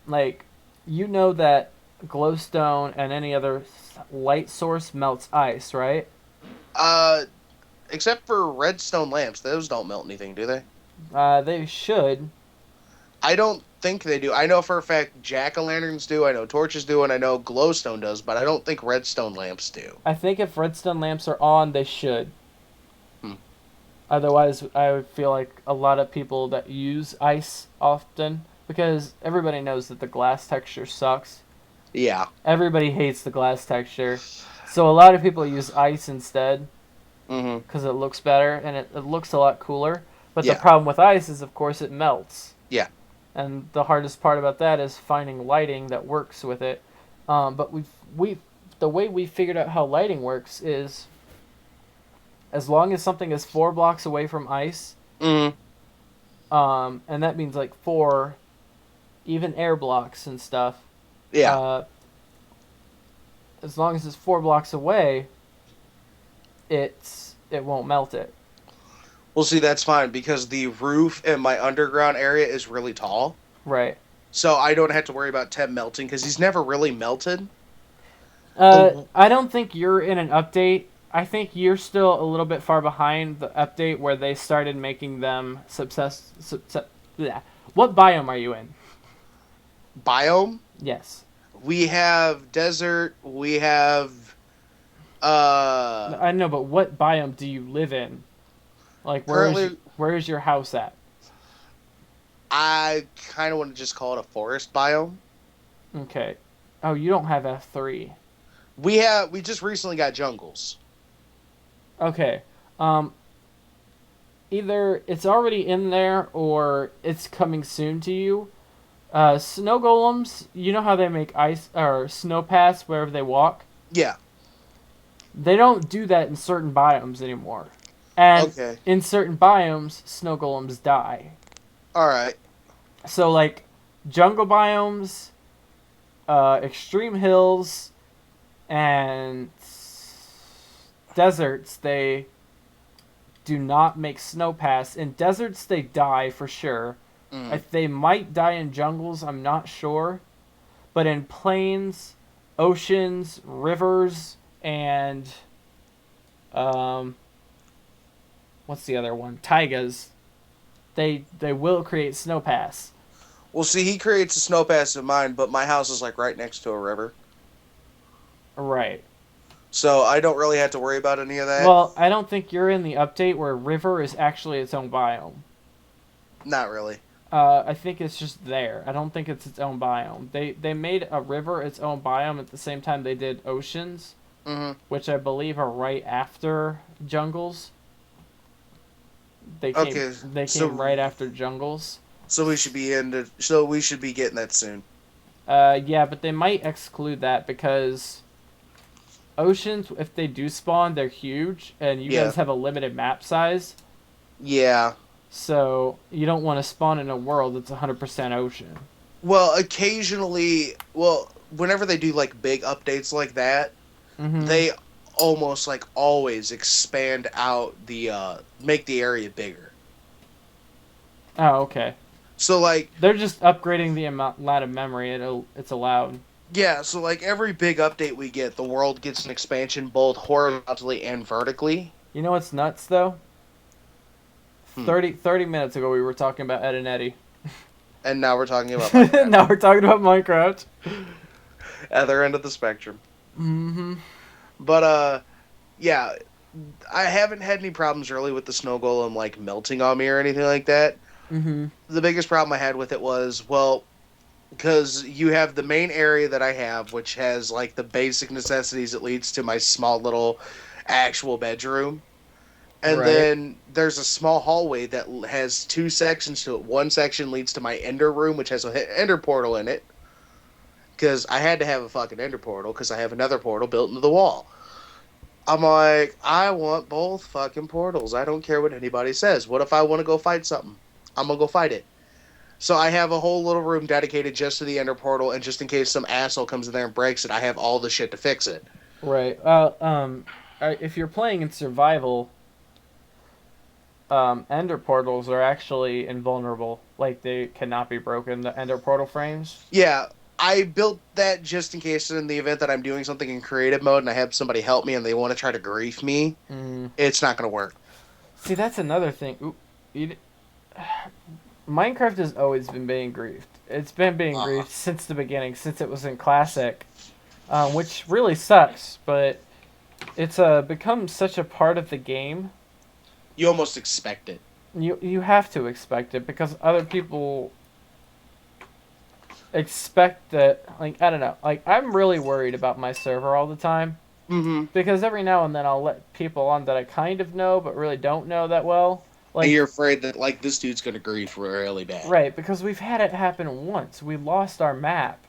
like you know that glowstone and any other light source melts ice, right? Uh, except for redstone lamps, those don't melt anything, do they? They should. I don't think they do. I know for a fact jack-o'-lanterns do, I know torches do, and I know glowstone does, but I don't think redstone lamps do. I think if redstone lamps are on, they should. Hmm. Otherwise, I would feel like a lot of people that use ice often, because everybody knows that the glass texture sucks. Yeah. Everybody hates the glass texture. So a lot of people use ice instead Mm-hmm. because it looks better and it looks a lot cooler. But the Yeah. problem with ice is, of course, it melts. Yeah. And the hardest part about that is finding lighting that works with it. But the way we figured out how lighting works is as long as something is 4 blocks away from ice, Mm-hmm. and that means like 4 even air blocks and stuff. Yeah. As long as it's 4 blocks away, it won't melt it. Well, see, that's fine because the roof in my underground area is really tall. Right. So I don't have to worry about Ted melting because he's never really melted. I don't think you're in an update. I think you're still a little bit far behind the update where they started making them yeah. What biome are you in? Biome? Yes. We have desert. We have. I know, but what biome do you live in? Like, where is your house at? I kind of want to just call it a forest biome. Okay. Oh, you don't have F3. We just recently got jungles. Okay. Either it's already in there or it's coming soon to you. Snow golems, you know how they make ice or snow paths wherever they walk? Yeah. They don't do that in certain biomes anymore. And Okay. in certain biomes, snow golems die. All right. So, like, jungle biomes, extreme hills and deserts, they do not make snowpass. In deserts, they die for sure. They might die in jungles, I'm not sure. But in plains, oceans, rivers, and what's the other one? Taigas. They will create snowpass. Well, see, he creates a snow pass in mine, but my house is like right next to a river, Right. so I don't really have to worry about any of that. Well, I don't think you're in the update where river is actually its own biome. Not really. I think it's just there. I don't think it's its own biome. They made a river its own biome at the same time they did oceans, which I believe are right after jungles. They came right after jungles. So we should be getting that soon. Yeah, but they might exclude that because oceans, if they do spawn, they're huge, and you guys have a limited map size. Yeah. So you don't want to spawn in a world that's 100% ocean. Well, occasionally, whenever they do like big updates like that, they almost like always expand out make the area bigger. Oh, okay. So like they're just upgrading the amount of memory it's allowed. Yeah, so like every big update we get, the world gets an expansion both horizontally and vertically. You know what's nuts though? 30 minutes ago we were talking about Ed and Eddie. And now we're talking about Minecraft. Now we're talking about Minecraft. Other end of the spectrum. But yeah, I haven't had any problems really with the snow golem like melting on me or anything like that. The biggest problem I had with it was, because you have the main area that I have, which has like the basic necessities that leads to my small little actual bedroom. And then there's a small hallway that has two sections to it. One section leads to my ender room, which has an ender portal in it. Because I had to have a fucking ender portal, because I have another portal built into the wall. I'm like, I want both fucking portals. I don't care what anybody says. What if I want to go fight something? I'm going to go fight it. So I have a whole little room dedicated just to the ender portal, and just in case some asshole comes in there and breaks it, I have all the shit to fix it. Right. If you're playing in survival, ender portals are actually invulnerable. Like, they cannot be broken, the ender portal frames. Yeah, I built that just in case in the event that I'm doing something in creative mode and I have somebody help me and they want to try to grief me, it's not going to work. See, that's another thing. Minecraft has always been being griefed. It's been being griefed since the beginning, since it was in Classic, which really sucks, but it's become such a part of the game. You almost expect it. You have to expect it, because other people expect that, like, I don't know, like, I'm really worried about my server all the time, because every now and then I'll let people on that I kind of know, but really don't know that well. Like, and you're afraid that, like, this dude's going to grief really bad. Right, because we've had it happen once. We lost our map.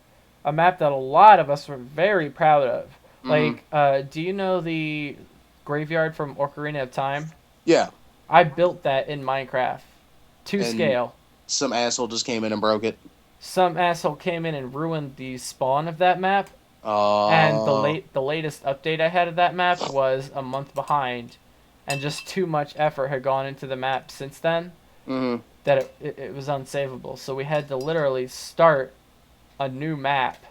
A map that a lot of us were very proud of. Like, do you know the graveyard from Ocarina of Time? Yeah. I built that in Minecraft. To scale. Some asshole just came in and broke it. Some asshole came in and ruined the spawn of that map. And the latest update I had of that map was a month behind. And just too much effort had gone into the map since then that it was unsavable. So we had to literally start a new map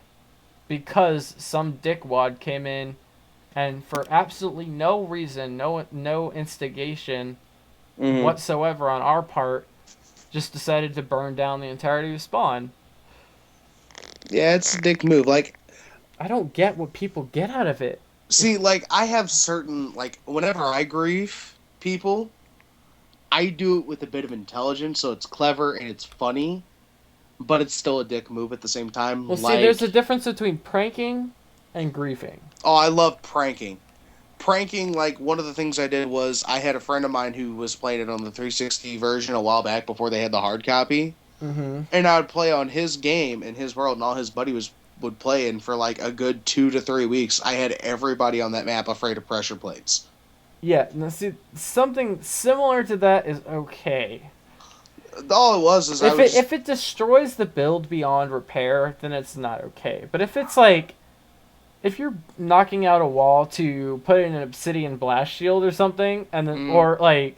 because some dickwad came in and for absolutely no reason, no instigation whatsoever on our part, just decided to burn down the entirety of spawn. Yeah, it's a dick move. Like, I don't get what people get out of it. See, like, I have certain, like, whenever I grief people, I do it with a bit of intelligence, so it's clever and it's funny, but it's still a dick move at the same time. Well, see, there's a difference between pranking and griefing. Oh, I love pranking. Pranking, like, one of the things I did was I had a friend of mine who was playing it on the 360 version a while back before they had the hard copy, and I would play on his game in his world, and all his buddy would play, and for like a good 2 to 3 weeks, I had everybody on that map afraid of pressure plates. Yeah, now see, something similar to that is okay. All it was is If it destroys the build beyond repair, then it's not okay. But if it's like if you're knocking out a wall to put in an obsidian blast shield or something, and then or like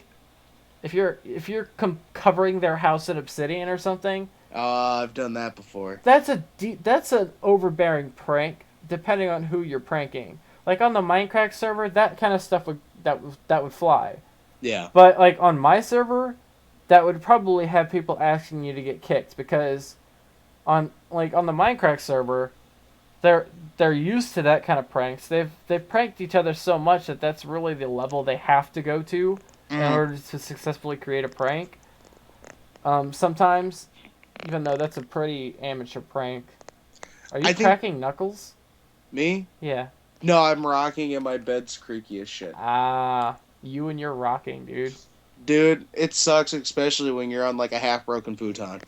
if you're covering their house in obsidian or something, I've done that before. That's an overbearing prank. Depending on who you're pranking, like on the Minecraft server, that kind of stuff that would fly. Yeah. But like on my server, that would probably have people asking you to get kicked because on the Minecraft server, they're used to that kind of pranks. They've pranked each other so much that that's really the level they have to go to in order to successfully create a prank. Sometimes, even though that's a pretty amateur prank. Are you cracking knuckles? Me? Yeah. No, I'm rocking and my bed's creaky as shit. Ah, you and your rocking, dude. Dude, it sucks, especially when you're on like a half-broken futon.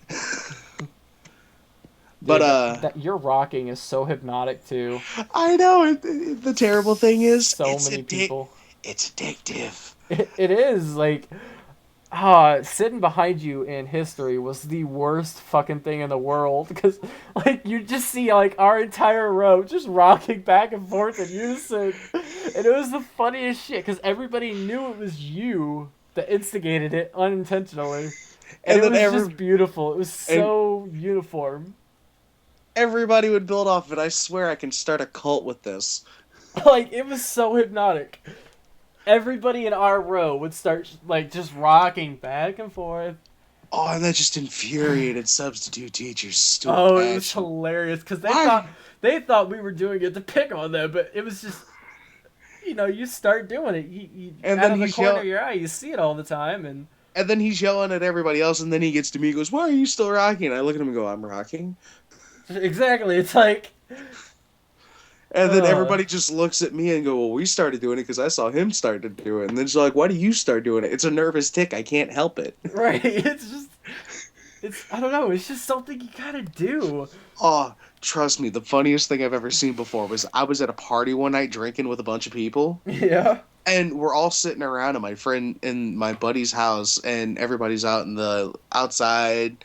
But your rocking is so hypnotic too. I know. The terrible thing is, so many people. It's addictive. It is like, sitting behind you in history was the worst fucking thing in the world because like you just see like our entire row just rocking back and forth in unison, and it was the funniest shit because everybody knew it was you that instigated it unintentionally, and it was just beautiful. It was so uniform. Everybody would build off of it. I swear I can start a cult with this. Like, it was so hypnotic. Everybody in our row would start, like, just rocking back and forth. Oh, and that just infuriated substitute teachers. It was hilarious, because they thought we were doing it to pick on them, but it was just, you start doing it. You and out of the corner of your eye, you see it all the time, and then he's yelling at everybody else, and then he gets to me and goes, "Why are you still rocking?" And I look at him and go, "I'm rocking." Exactly. It's like... And then everybody just looks at me and go, "Well, we started doing it because I saw him start to do it." And then she's like, "Why do you start doing it?" It's a nervous tick. I can't help it. Right. I don't know. It's just something you gotta do. Oh, trust me. The funniest thing I've ever seen before was I was at a party one night drinking with a bunch of people. Yeah. And we're all sitting around at my friend and my buddy's house, and everybody's out in the outside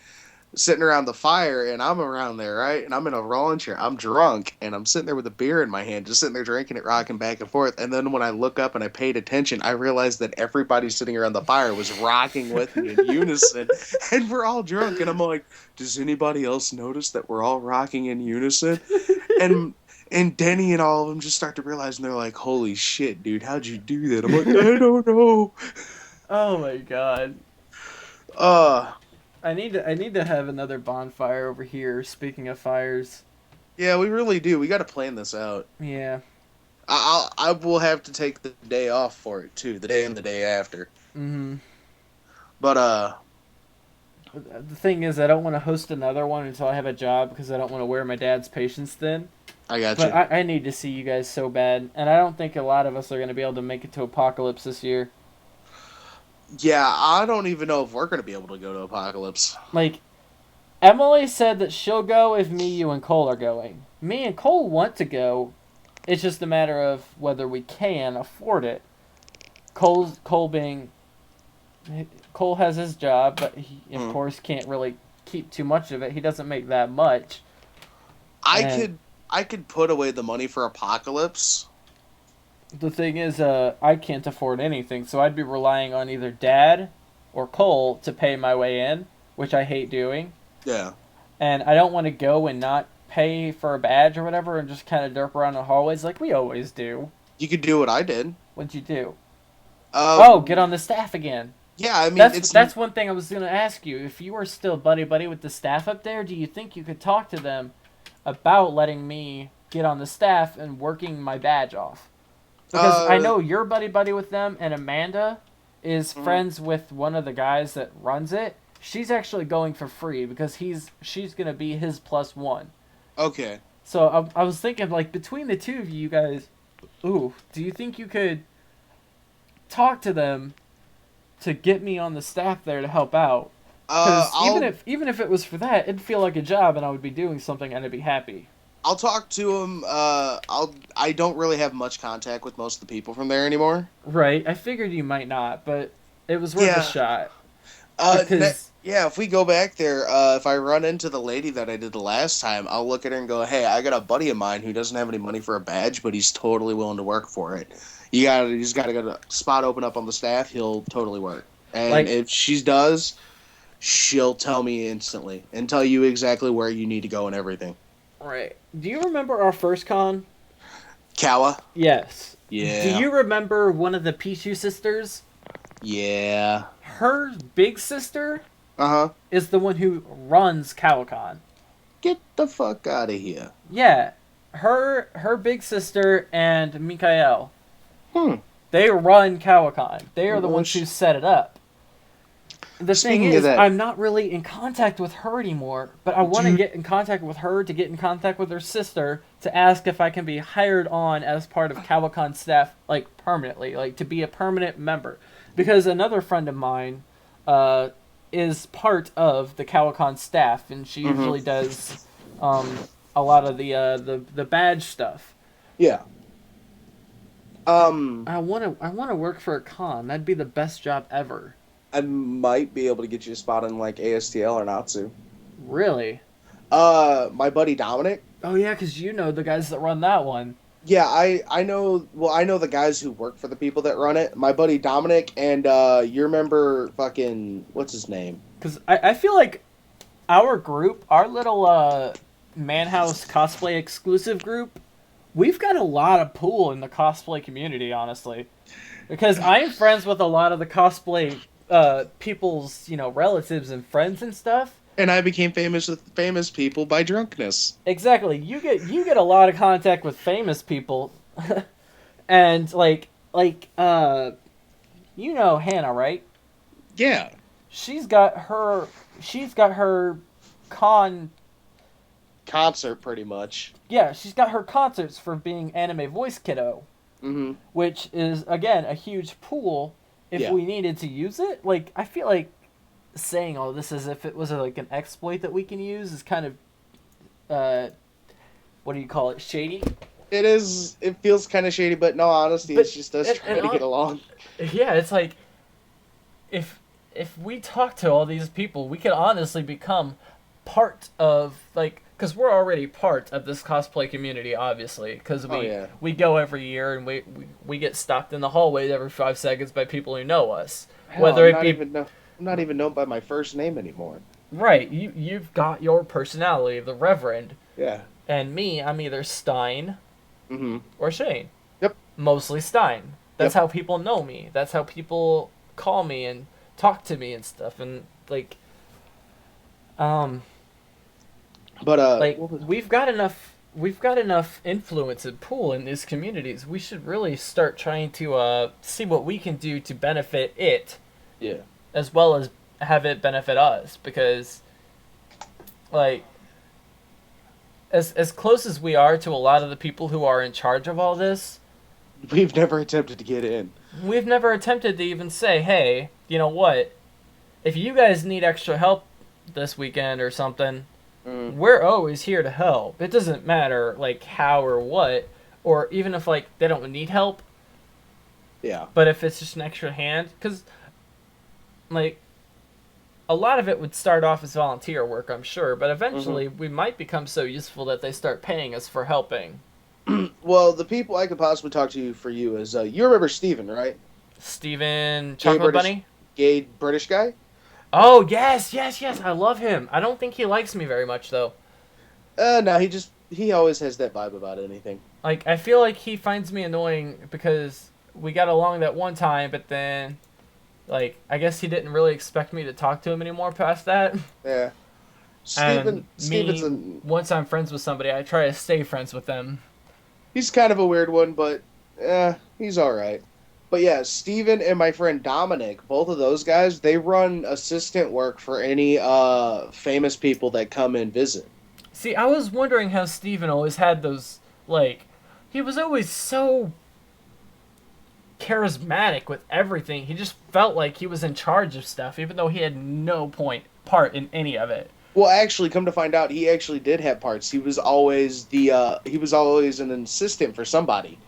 sitting around the fire, and I'm around there, right? And I'm in a rolling chair. I'm drunk, and I'm sitting there with a beer in my hand, just sitting there drinking it, rocking back and forth. And then when I look up and I paid attention, I realized that everybody sitting around the fire was rocking with me in unison, and we're all drunk. And I'm like, does anybody else notice that we're all rocking in unison? And Denny and all of them just start to realize, and they're like, holy shit, dude, how'd you do that? I'm like, I don't know. Oh my god. I need to have another bonfire over here. Speaking of fires. Yeah, we really do. We got to plan this out. Yeah. I will have to take the day off for it too. The day and the day after. Mm-hmm. But the thing is, I don't want to host another one until I have a job because I don't want to wear my dad's patience thin. I got you. But I need to see you guys so bad, and I don't think a lot of us are going to be able to make it to Apocalypse this year. Yeah, I don't even know if we're going to be able to go to Apocalypse. Like, Emily said that she'll go if me, you, and Cole are going. Me and Cole want to go. It's just a matter of whether we can afford it. Cole has his job, but he, of course, can't really keep too much of it. He doesn't make that much. I could put away the money for Apocalypse. The thing is, I can't afford anything, so I'd be relying on either Dad or Cole to pay my way in, which I hate doing. Yeah. And I don't want to go and not pay for a badge or whatever and just kind of derp around the hallways like we always do. You could do what I did. What'd you do? Get on the staff again. Yeah, I mean, that's one thing I was going to ask you. If you were still buddy-buddy with the staff up there, do you think you could talk to them about letting me get on the staff and working my badge off? Because I know you're buddy-buddy with them, and Amanda is friends with one of the guys that runs it. She's actually going for free because she's going to be his +1. Okay. So I was thinking, like, between the two of you guys, do you think you could talk to them to get me on the staff there to help out? Because even if it was for that, it'd feel like a job, and I would be doing something, and I'd be happy. I'll talk to him. I don't really have much contact with most of the people from there anymore. Right. I figured you might not, but it was worth a shot. Because Yeah, if we go back there, if I run into the lady that I did the last time, I'll look at her and go, "Hey, I got a buddy of mine who doesn't have any money for a badge, but he's totally willing to work for it. You just gotta get a spot open up on the staff. He'll totally work. And like, if she does, she'll tell me instantly and tell you exactly where you need to go and everything. right. Do you remember our first con? Kawa, Yes. Do yeah, you remember one of the Pichu sisters? yeah, Her big sister uh huh. is the one who runs Cowicon. Get the fuck out of here. Yeah, her big sister and Mikael, Hmm. they run Cowicon. They are the Well, ones who set it up. The thing Speaking of is, that, I'm not really in contact with her anymore, but I want to dude, get in contact with her to get in contact with her sister to ask if I can be hired on as part of Cowicon staff, like permanently, like to be a permanent member. Because another friend of mine is part of the Cowicon staff, and she hmm, usually does a lot of the badge stuff. yeah. I want to work for a con. That'd be the best job ever. I might be able to get you a spot in like ASTL or Natsu. Really? My buddy Dominic. Oh yeah, because you know the guys that run that one. Yeah, I know. Well, I know the guys who work for the people that run it. My buddy Dominic and you remember fucking what's his name? Because I feel like our group, our little Manhouse cosplay exclusive group, we've got a lot of pull in the cosplay community, honestly. Because I'm friends with a lot of the cosplay people's, relatives and friends and stuff. And I became famous with famous people by drunkenness. Exactly. You get a lot of contact with famous people, and Hannah, right? Yeah. She's got her con. Concert, pretty much. Yeah, she's got her concerts for being anime voice kiddo, Mm-hmm. which is again a huge pool if Yeah. we needed to use it. Like I feel like saying all this as if it was like an exploit that we can use is kind of what do you call it? Shady. It is. It feels kind of shady, but no, honestly, But it's just us trying to get along. Yeah, it's like if we talk to all these people, we could honestly become part of because we're already part of this cosplay community, obviously, because Oh yeah. we go every year and we get stopped in the hallways every 5 seconds by people who know us, Hell, whether I'm it not be even know. I'm not even known by my first name anymore. right. You've got your personality, the Reverend, Yeah. and me. I'm either Stein Mm-hmm. or Shane. Yep. Mostly Stein. That's Yep. how people know me. That's how people call me and talk to me and stuff. And um, But we've got enough influence and pull in these communities. We should really start trying to see what we can do to benefit it yeah. as well as have it benefit us, because like as close as we are to a lot of the people who are in charge of all this, We've never attempted to get in. we've never attempted to even say, hey, you know what? If you guys need extra help this weekend or something, we're always here to help. It doesn't matter like how or what, or even if like they don't need help, Yeah. but if it's just an extra hand, because like a lot of it would start off as volunteer work, I'm sure, but eventually we might become so useful that they start paying us for helping. Well, the people I could possibly talk to for you is you remember Steven, right? Steven Chocolate British- Bunny? Gay British guy. Oh, yes, I love him. I don't think he likes me very much, though. No, he always has that vibe about anything. Like, I feel like he finds me annoying because we got along that one time, but then, like, I guess he didn't really expect me to talk to him anymore past that. Yeah. And Steven's once I'm friends with somebody, I try to stay friends with them. he's kind of a weird one, but he's all right. But yeah, Steven and my friend Dominic, both of those guys, they run assistant work for any famous people that come and visit. See, I was wondering how Steven always had those, like, he was always so charismatic with everything. He just felt like he was in charge of stuff, even though he had no part in any of it. Well, actually, come to find out, he actually did have parts. He was always an assistant for somebody.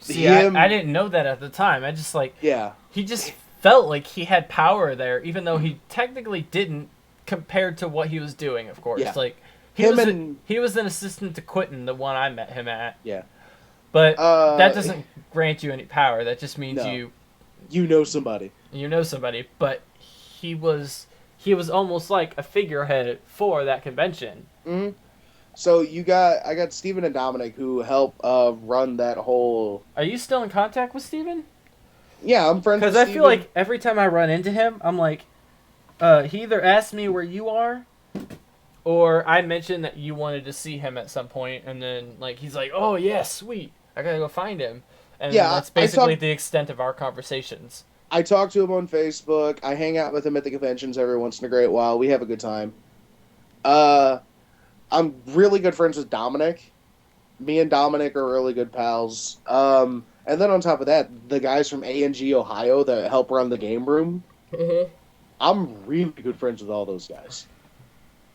See, I didn't know that at the time. I just, like, Yeah. he just felt like he had power there, even though he technically didn't, compared to what he was doing. Of course, Yeah. like he was an assistant to Quentin, the one I met him at. Yeah. But that doesn't grant you any power. That just means no. You know somebody. You know somebody. But he was almost like a figurehead for that convention. Mm-hmm. So I got Steven and Dominic who help run that whole. Are you still in contact with Steven? Yeah, I'm friends with Steven. Because I feel like Steven. every time I run into him, I'm like, he either asks me where you are, or I mentioned that you wanted to see him at some point, and then like he's like, "Oh yeah, sweet, I gotta go find him," and that's basically the extent of our conversations. I talk to him on Facebook. I hang out with him at the conventions every once in a great while. We have a good time. I'm really good friends with Dominic. Me and Dominic are really good pals. And then on top of that, the guys from A&G Ohio that help run the game room. Mm-hmm. I'm really good friends with all those guys.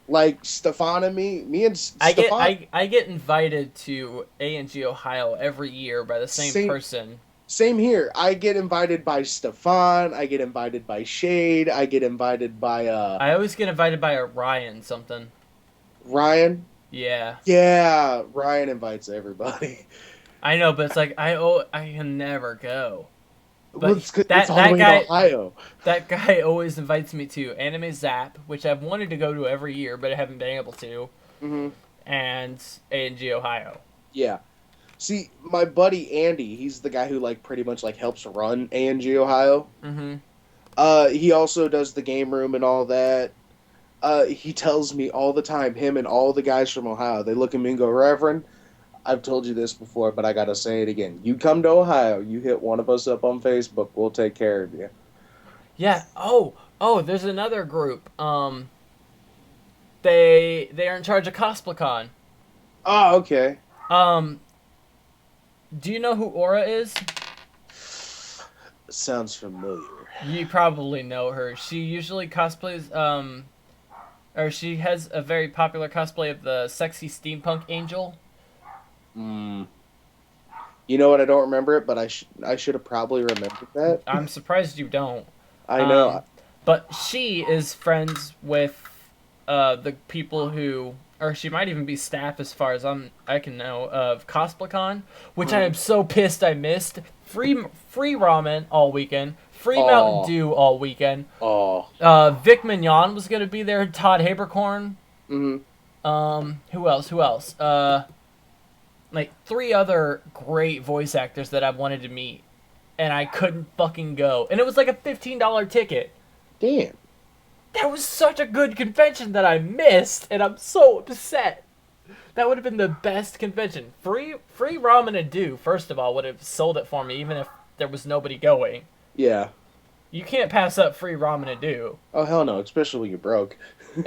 Like Stefan and me and Stefan. I get invited to A&G Ohio every year by the same person. Same here. I get invited by Stefan. I get invited by Shade. I get invited by I always get invited by a Ryan something. Ryan. Yeah. Yeah, Ryan invites everybody. I know, but it's like I can never go. But well, it's all the way guy, in Ohio. That guy always invites me to Anime Zap, which I've wanted to go to every year, but I haven't been able to. Mm-hmm. And A&G Ohio. Yeah. See, my buddy Andy, he's the guy who like pretty much like helps run A&G Ohio. Mm-hmm. He also does the game room and all that. He tells me all the time, him and all the guys from Ohio, they look at me and go, Reverend, I've told you this before, but I gotta say it again. You come to Ohio, you hit one of us up on Facebook, we'll take care of you. Yeah. Oh, there's another group. They are in charge of CosplayCon. Oh, okay. Do you know who Aura is? Sounds familiar. You probably know her. She usually cosplays, or she has a very popular cosplay of the sexy steampunk angel. You know what? I don't remember it, but I should have probably remembered that. I'm surprised you don't. I know. But she is friends with the people who, or she might even be staff as far as I can know, of CosplayCon, which I am so pissed I missed. Free ramen all weekend. Free Mountain Dew all weekend. Vic Mignon was going to be there. Todd Habercorn. Mm-hmm. Who else? Like 3 other great voice actors that I wanted to meet. And I couldn't fucking go. And it was like a $15 ticket. Damn. That was such a good convention that I missed. And I'm so upset. That would have been the best convention. Free ramen and dew, first of all, would have sold it for me, even if there was nobody going. Yeah. You can't pass up free ramen and dew. Oh, hell no, especially when you're broke.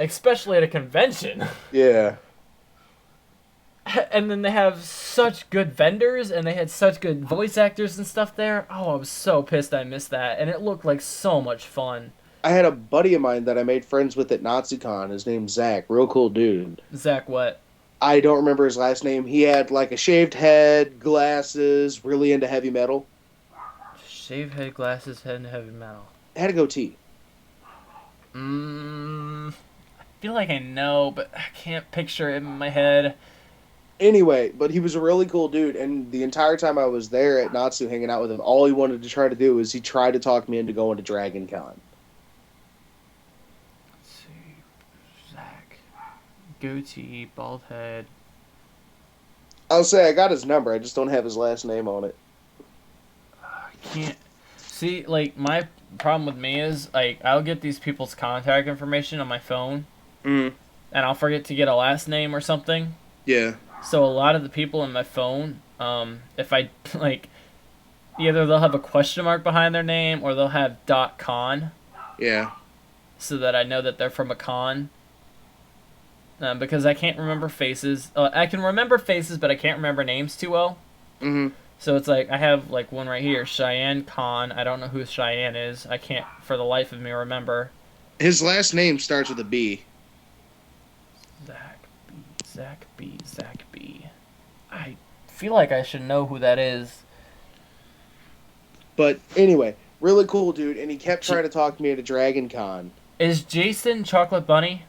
Especially at a convention. Yeah. And then they have such good vendors, and they had such good voice actors and stuff there. Oh, I was so pissed I missed that, and it looked like so much fun. I had a buddy of mine that I made friends with at NaziCon. His name's Zach. Real cool dude. Zach what? I don't remember his last name. He had like a shaved head, glasses, really into heavy metal. Shaved head, glasses, head into heavy metal. Had a goatee. I feel like I know, but I can't picture it in my head. Anyway, but he was a really cool dude, and the entire time I was there at Natsu hanging out with him, all he wanted to try to do was he tried to talk me into going to Dragon Con. Let's see. Zach. Goatee, bald head. I'll say I got his number, I just don't have his last name on it. I can't. See, like, my problem with me is, like, I'll get these people's contact information on my phone, and I'll forget to get a last name or something. Yeah. So a lot of the people in my phone, if I, like, either they'll have a question mark behind their name or they'll have .con. Yeah. So that I know that they're from a con. Because I can't remember faces. I can remember faces, but I can't remember names too well. Mm-hmm. So it's like, I have, like, one right here, Cheyenne Con. I don't know who Cheyenne is. I can't, for the life of me, remember. His last name starts with a B. Zach B. I feel like I should know who that is. But anyway, Really cool dude, and he kept J- trying to talk me into Dragon Con. is Jason Chocolate Bunny?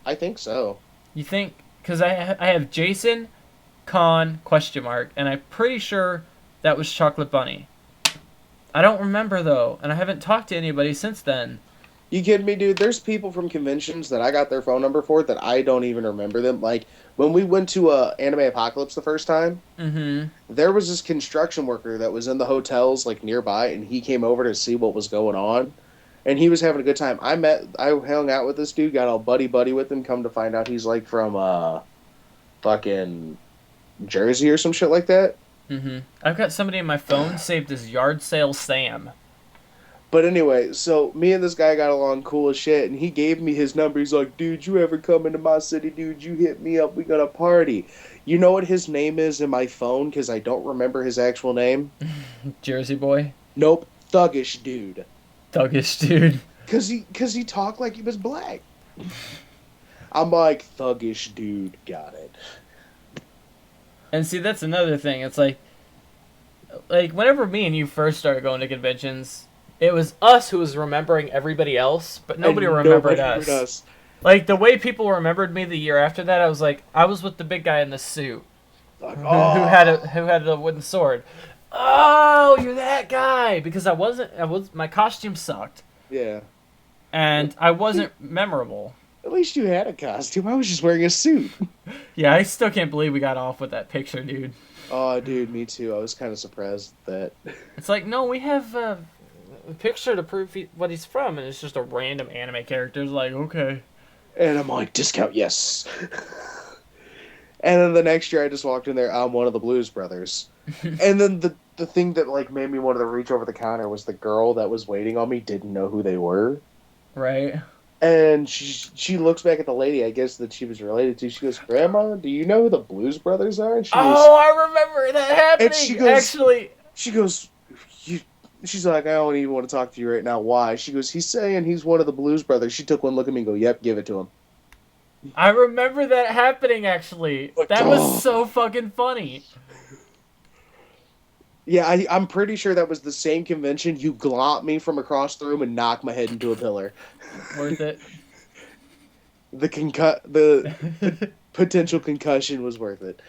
I think so. You think? Because I have Jason Con question mark, and I'm pretty sure that was Chocolate Bunny. I don't remember though, and I haven't talked to anybody since then. You kidding me, dude? There's people from conventions that I got their phone number for that I don't even remember them. Like when we went to Anime Apocalypse the first time, Mm-hmm. there was this construction worker that was in the hotels like nearby, and he came over to see what was going on, and he was having a good time. I hung out with this dude, got all buddy buddy with him. Come to find out, he's like from fucking Jersey or some shit like that. Mm-hmm. I've got somebody in my phone saved as Yard Sale Sam. But anyway, so me and this guy got along cool as shit, and he gave me his number. He's like, dude, you ever come into my city, dude? You hit me up. We got a party. You know what his name is in my phone? Because I don't remember his actual name. Jersey boy. Nope. Thuggish dude. Thuggish dude. Because he talked like he was black. I'm like, thuggish dude. Got it. And see, that's another thing. It's like whenever me and you first started going to conventions, it was us who was remembering everybody else, but nobody remembered us. Like, the way people remembered me the year after that, I was like, I was with the big guy in the suit. Like, Who oh. had a wooden sword. Oh, you're that guy! Because my costume sucked. Yeah. And I wasn't memorable. At least you had a costume. I was just wearing a suit. Yeah, I still can't believe we got off with that picture, dude. Oh, dude, me too. I was kind of surprised that... It's like, no, we have a picture to prove what he's from, and it's just a random anime character. It's like, okay. And I'm like, discount, yes. And then the next year I just walked in there, I'm one of the Blues Brothers. And then the thing that like made me want to reach over the counter was the girl that was waiting on me didn't know who they were. Right. And she looks back at the lady, I guess, that she was related to. She goes, Grandma, do you know who the Blues Brothers are? And she goes, I remember that happening, and she goes, actually. She goes, she's like, I don't even want to talk to you right now. Why? She goes, he's saying he's one of the Blues Brothers. She took one look at me and go, yep, give it to him. I remember that happening, actually. Like, That was so fucking funny. Yeah, I'm pretty sure that was the same convention. You glomp me from across the room and knock my head into a pillar. Worth it. The potential concussion was worth it.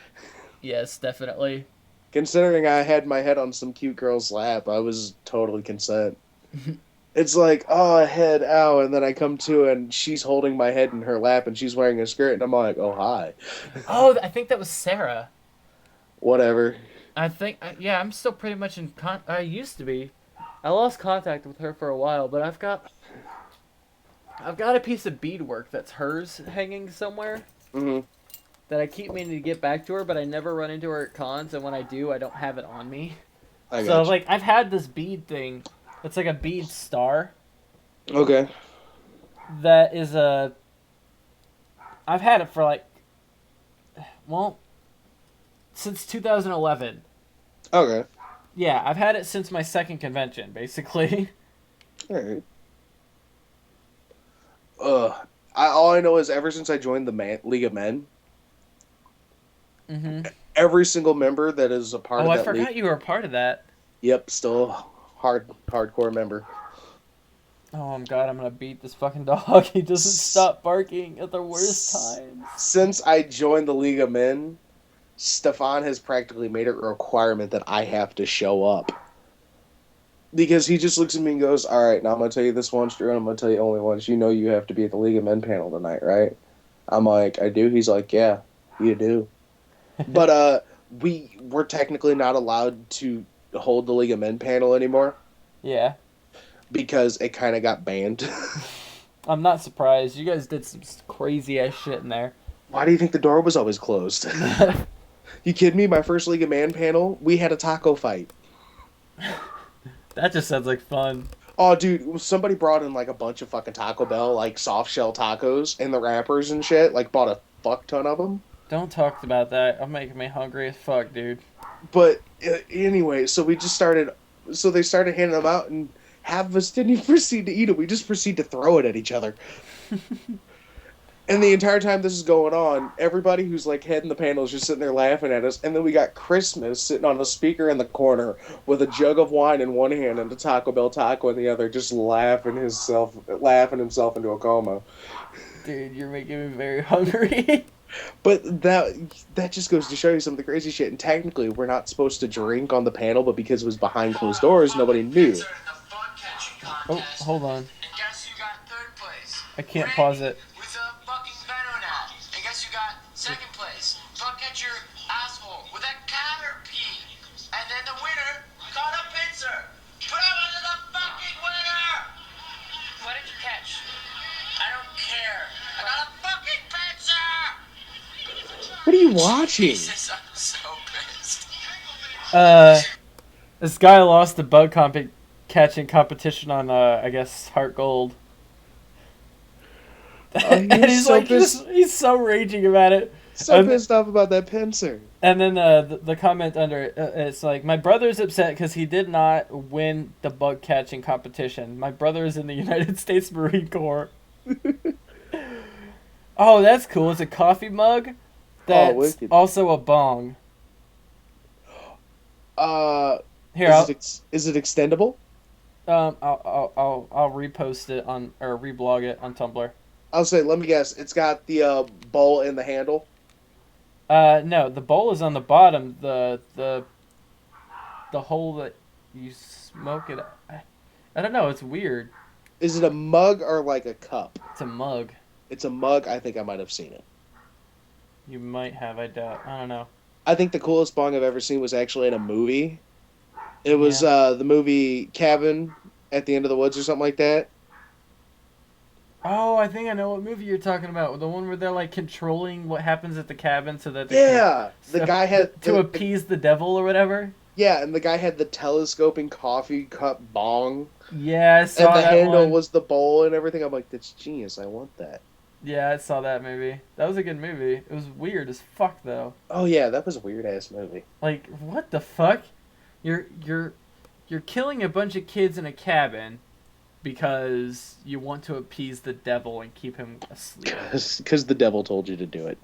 Yes, definitely. Considering I had my head on some cute girl's lap, I was totally consent. It's like, oh, head, ow, and then I come to and she's holding my head in her lap and she's wearing a skirt and I'm like, oh, hi. Oh, I think that was Sarah. Whatever. I think, yeah, I'm still pretty much I used to be. I lost contact with her for a while, but I've got a piece of beadwork that's hers hanging somewhere. Mm-hmm. That I keep meaning to get back to her, but I never run into her at cons, and when I do, I don't have it on me. So, like, I've had this bead thing. It's like a bead star. Okay. That is I've had it for, like, well, since 2011. Okay. Yeah, I've had it since my second convention, basically. Alright. All I know is ever since I joined the League of Men, Mm-hmm. every single member that is a part of that I forgot league... you were a part of that. Yep, still hardcore member. Oh, God, I'm gonna beat this fucking dog. He doesn't stop barking at the worst times. Since I joined the League of Men, Stefan has practically made it a requirement that I have to show up. Because he just looks at me and goes, alright, now I'm going to tell you this once, Drew, and I'm going to tell you only once. You know you have to be at the League of Men panel tonight, right? I'm like, I do? He's like, yeah, you do. But we're technically not allowed to hold the League of Men panel anymore. Yeah. Because it kind of got banned. I'm not surprised. You guys did some crazy-ass shit in there. Why do you think the door was always closed? You kidding me? My first League of Man panel, we had a taco fight. That just sounds like fun. Oh, dude, somebody brought in, like, a bunch of fucking Taco Bell, like, soft-shell tacos, and the wrappers and shit, like, bought a fuck ton of them. Don't talk about that. I'm making me hungry as fuck, dude. But, anyway, so we just started... So they started handing them out, and half of us didn't even proceed to eat it. We just proceed to throw it at each other. And the entire time this is going on, everybody who's like head in the panel is just sitting there laughing at us. And then we got Christmas sitting on a speaker in the corner with a jug of wine in one hand and a Taco Bell taco in the other, just laughing himself into a coma. Dude, you're making me very hungry. But that just goes to show you some of the crazy shit. And technically, we're not supposed to drink on the panel, but because it was behind closed doors, nobody knew. Oh, hold on. I can't pause it. With a fucking venom now. And guess who got second place? Fuck at your asshole with a caterpie. And then the winner got a pincer. But I wasn't the fucking winner! What did you catch? I don't care. I got a fucking pincer! What are you watching? Jesus, I'm so pissed. This guy lost the catching competition on, I guess, Heart Gold. And he's so like, he's so raging about it. So pissed off about that pincer. And then the comment under it, it's like, my brother's upset because he did not win the bug catching competition. My brother is in the United States Marine Corps. Oh, that's cool. It's a coffee mug that's also a bong. Here, is it extendable? I'll repost it or reblog it on Tumblr. I'll say, let me guess. It's got the bowl in the handle. No, the bowl is on the bottom. The hole that you smoke it. I don't know. It's weird. Is it a mug or like a cup? It's a mug. It's a mug. I think I might have seen it. You might have. I doubt. I don't know. I think the coolest bong I've ever seen was actually in a movie. It was the movie Cabin at the End of the Woods or something like that. Oh, I think I know what movie you're talking about. The one where they're like controlling what happens at the cabin so that the guy had to appease the devil or whatever. Yeah, and the guy had the telescoping coffee cup bong. Yeah, I saw that. And the handle one. was the bowl and everything. I'm like, that's genius. I want that. Yeah, I saw that movie. That was a good movie. It was weird as fuck though. Oh yeah, that was a weird ass movie. Like, what the fuck? You're killing a bunch of kids in a cabin because you want to appease the devil and keep him asleep. Because the devil told you to do it.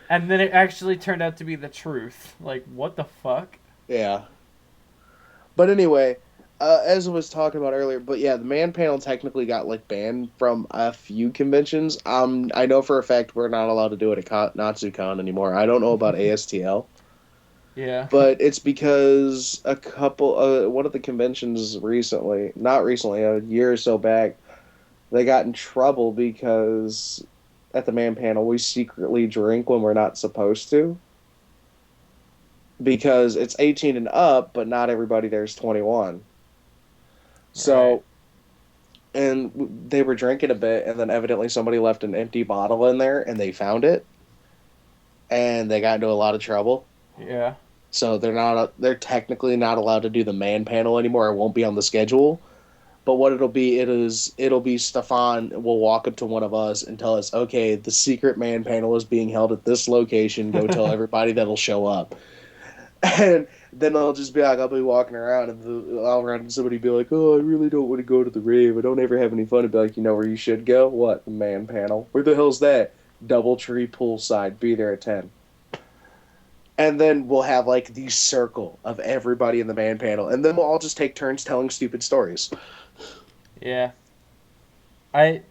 And then it actually turned out to be the truth. Like, what the fuck? Yeah. But anyway, as I was talking about earlier, but yeah, the man panel technically got like banned from a few conventions. I know for a fact we're not allowed to do it at NatsuCon anymore. I don't know about ASTL. Yeah. But it's because one of the conventions not recently, a year or so back, they got in trouble because at the man panel we secretly drink when we're not supposed to. Because it's 18 and up, but not everybody there's 21. So, right. And they were drinking a bit, and then evidently somebody left an empty bottle in there, and they found it. And they got into a lot of trouble. Yeah. So they're technically not allowed to do the man panel anymore. It won't be on the schedule. But what it'll be Stefan will walk up to one of us and tell us, okay, the secret man panel is being held at this location. Go tell everybody that'll show up. And then I'll just be like, I'll be walking around and I'll run into somebody and be like, oh, I really don't want to go to the rave. I don't ever have any fun. And be like, you know where you should go? What? The man panel. Where the hell's that? Doubletree poolside. Be there at 10. And then we'll have like the circle of everybody in the man panel. And then we'll all just take turns telling stupid stories. Yeah. I've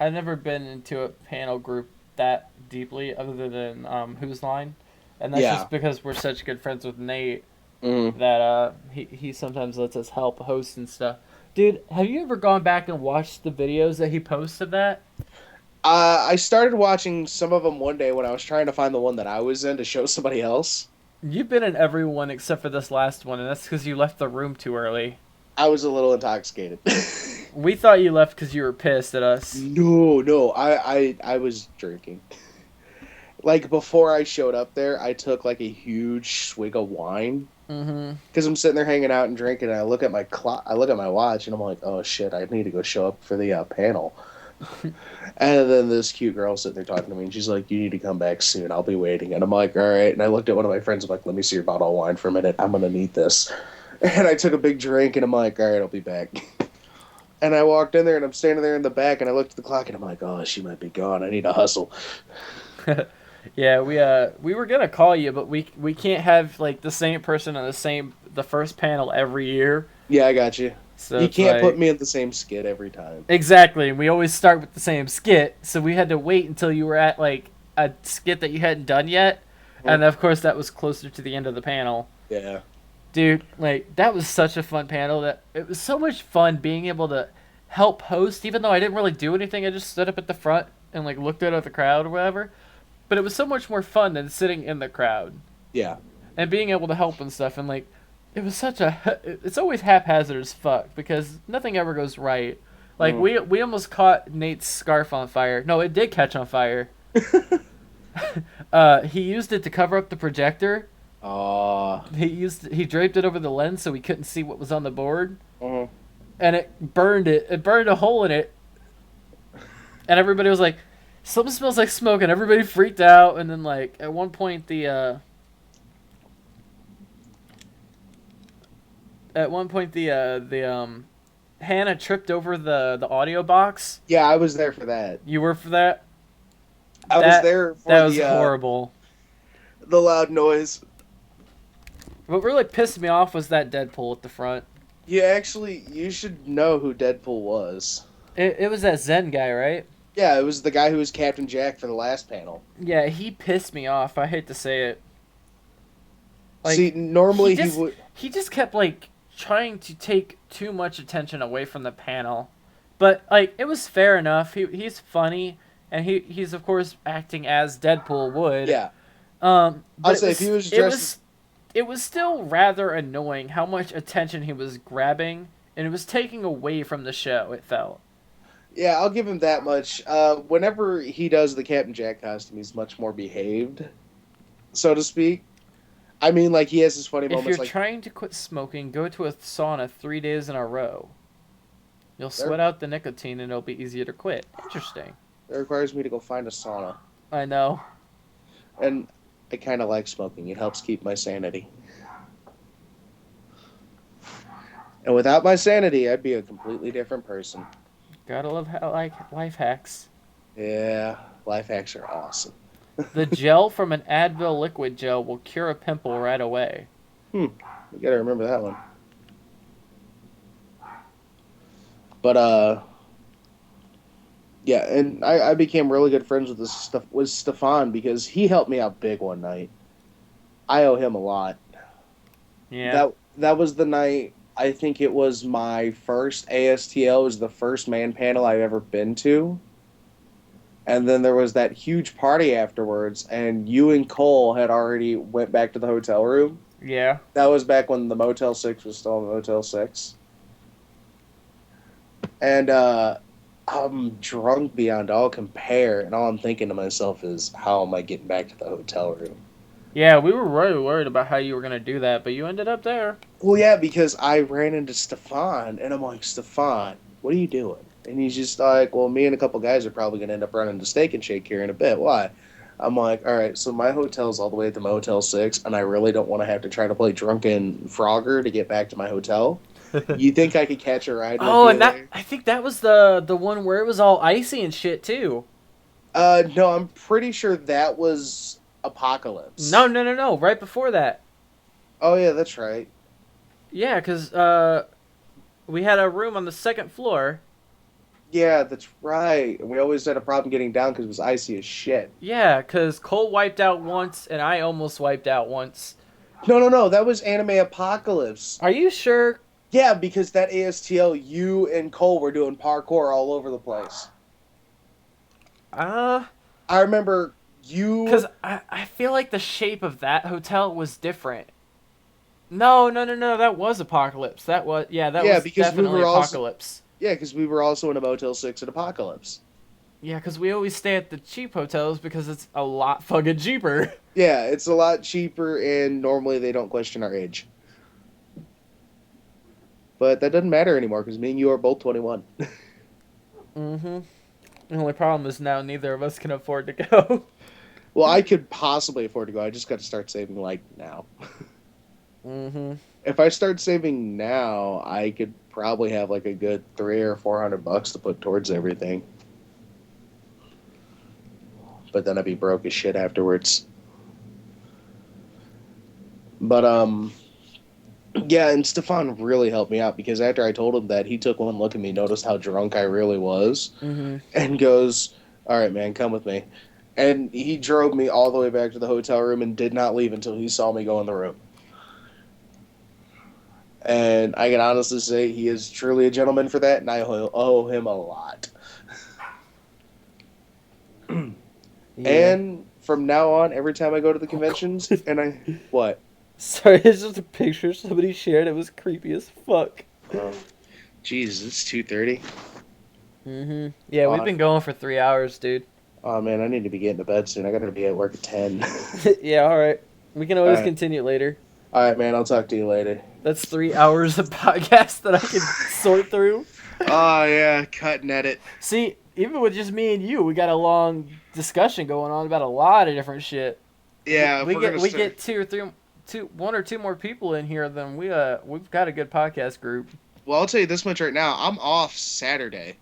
never been into a panel group that deeply other than Whose Line. And that's just because we're such good friends with Nate that he sometimes lets us help host and stuff. Dude, have you ever gone back and watched the videos that he posts of that? I started watching some of them one day when I was trying to find the one that I was in to show somebody else. You've been in every one except for this last one, and that's because you left the room too early. I was a little intoxicated. We thought you left because you were pissed at us. No, I was drinking. Like, before I showed up there, I took, like, a huge swig of wine. Because I'm sitting there hanging out and drinking, and I look at my watch, and I'm like, oh, shit, I need to go show up for the panel. And then this cute girl sitting there talking to me, and she's like, you need to come back soon. I'll be waiting. And I'm like, all right. And I looked at one of my friends. I'm like, let me see your bottle of wine for a minute. I'm going to need this. And I took a big drink, and I'm like, all right, I'll be back. And I walked in there, and I'm standing there in the back, and I looked at the clock, and I'm like, oh, she might be gone. I need to hustle. Yeah, we were gonna call you, but we can't have like the same person on the first panel every year. Yeah, I got you. So You it's can't put like me in the same skit every time. exactly. We always start with the same skit, so we had to wait until you were at like a skit that you hadn't done yet, and of course that was closer to the end of the panel. Yeah. Dude, like that was such a fun panel. That it was so much fun being able to help host, even though I didn't really do anything. I just stood up at the front and like looked out at the crowd or whatever. But it was so much more fun than sitting in the crowd Yeah. and being able to help and stuff. And like, it was such a. It's always haphazard as fuck because nothing ever goes right. Like we almost caught Nate's scarf on fire. No, it did catch on fire. He used it to cover up the projector. He draped it over the lens so we couldn't see what was on the board. Uh-huh. And it burned it. It burned a hole in it. And everybody was like, something smells like smoke, and everybody freaked out. And then like at one point the Hannah tripped over the audio box. Yeah, I was there for that. You were for that? I was there for that was horrible. The loud noise. What really pissed me off was that Deadpool at the front. Yeah, actually, you should know who Deadpool was. It was that Zen guy, right? Yeah, it was the guy who was Captain Jack for the last panel. Yeah, he pissed me off. I hate to say it. Like, see, normally he would... He just kept, like, trying to take too much attention away from the panel. But, like, it was fair enough. He's funny, and he's, of course, acting as Deadpool would. Yeah. But I'll say, if he was dressed... It was still rather annoying how much attention he was grabbing, and it was taking away from the show, it felt. Yeah, I'll give him that much. Whenever he does the Captain Jack costume, he's much more behaved, so to speak. I mean, like, he has his funny moments. If you're trying to quit smoking, go to a sauna 3 days in a row. You'll sweat out the nicotine, and it'll be easier to quit. Interesting. It requires me to go find a sauna. I know. And I kind of like smoking. It helps keep my sanity. And without my sanity, I'd be a completely different person. Gotta love life hacks. Yeah, life hacks are awesome. The gel from an Advil liquid gel will cure a pimple right away. We gotta remember that one. But, yeah, and I became really good friends with Stefan because he helped me out big one night. I owe him a lot. Yeah. That was the night, I think it was my first ASTL. It was the first man panel I've ever been to. And then there was that huge party afterwards, and you and Cole had already went back to the hotel room. Yeah. That was back when the Motel 6 was still Motel 6. And, I'm drunk beyond all compare, and all I'm thinking to myself is, how am I getting back to the hotel room? Yeah, we were really worried about how you were going to do that, but you ended up there. Well, yeah, because I ran into Stefan, and I'm like, Stefan, what are you doing? And he's just like, well, me and a couple guys are probably going to end up running to Steak and Shake here in a bit. Why? I'm like, all right, so my hotel's all the way at the Motel 6, and I really don't want to have to try to play Drunken Frogger to get back to my hotel. You think I could catch a ride? Oh, and I think that was the one where it was all icy and shit too. No, I'm pretty sure that was Apocalypse. No. Right before that. Oh yeah, that's right. Yeah, because we had a room on the second floor. Yeah, that's right. And we always had a problem getting down because it was icy as shit. Yeah, because Cole wiped out once, and I almost wiped out once. No. That was Anime Apocalypse. Are you sure? Yeah, because that ASTL, you and Cole were doing parkour all over the place. I remember you... Because I feel like the shape of that hotel was different. No, that was Apocalypse. That was definitely Apocalypse. Yeah, because we were also in a Motel 6 at Apocalypse. Yeah, because we always stay at the cheap hotels because it's a lot fucking cheaper. Yeah, it's a lot cheaper, and normally they don't question our age. But that doesn't matter anymore, because me and you are both 21. Mm-hmm. The only problem is now neither of us can afford to go. Well, I could possibly afford to go. I just got to start saving, like, now. Mm-hmm. if I start saving now, I could probably have like a good $300 or $400 to put towards everything. But then I'd be broke as shit afterwards. But yeah, and Stefan really helped me out because after I told him that, he took one look at me, noticed how drunk I really was, and goes, "All right, man, come with me." And he drove me all the way back to the hotel room and did not leave until he saw me go in the room. And I can honestly say he is truly a gentleman for that, and I owe him a lot. Yeah. And from now on, every time I go to the conventions, and I... What? Sorry, it's just a picture somebody shared. It was creepy as fuck. Jesus, it's 2:30. Yeah, we've been going for 3 hours, dude. Oh, man, I need to be getting to bed soon. I gotta be at work at 10. Yeah, alright. We can always Alright. continue later. Alright, man, I'll talk to you later. That's 3 hours of podcast that I can sort through. Oh, yeah, cut and edit. See, even with just me and you, we got a long discussion going on about a lot of different shit. Yeah, we get one or two more people in here, then we've got a good podcast group. Well, I'll tell you this much right now. I'm off Saturday.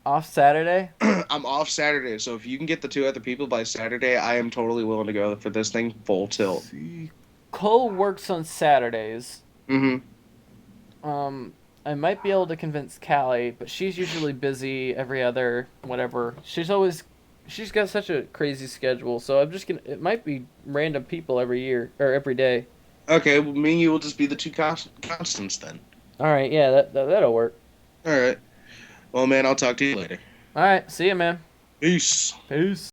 Off Saturday? I'm off Saturday, so if you can get the 2 other people by Saturday, I am totally willing to go for this thing full tilt. Cole works on Saturdays. Mm-hmm. I might be able to convince Callie, but she's usually busy every other whatever. She's got such a crazy schedule, so it might be random people every year or every day. Okay, well, me and you will just be the 2 constants then. All right, yeah, that'll work. All right. Well, man, I'll talk to you later. All right, see ya, man. Peace. Peace.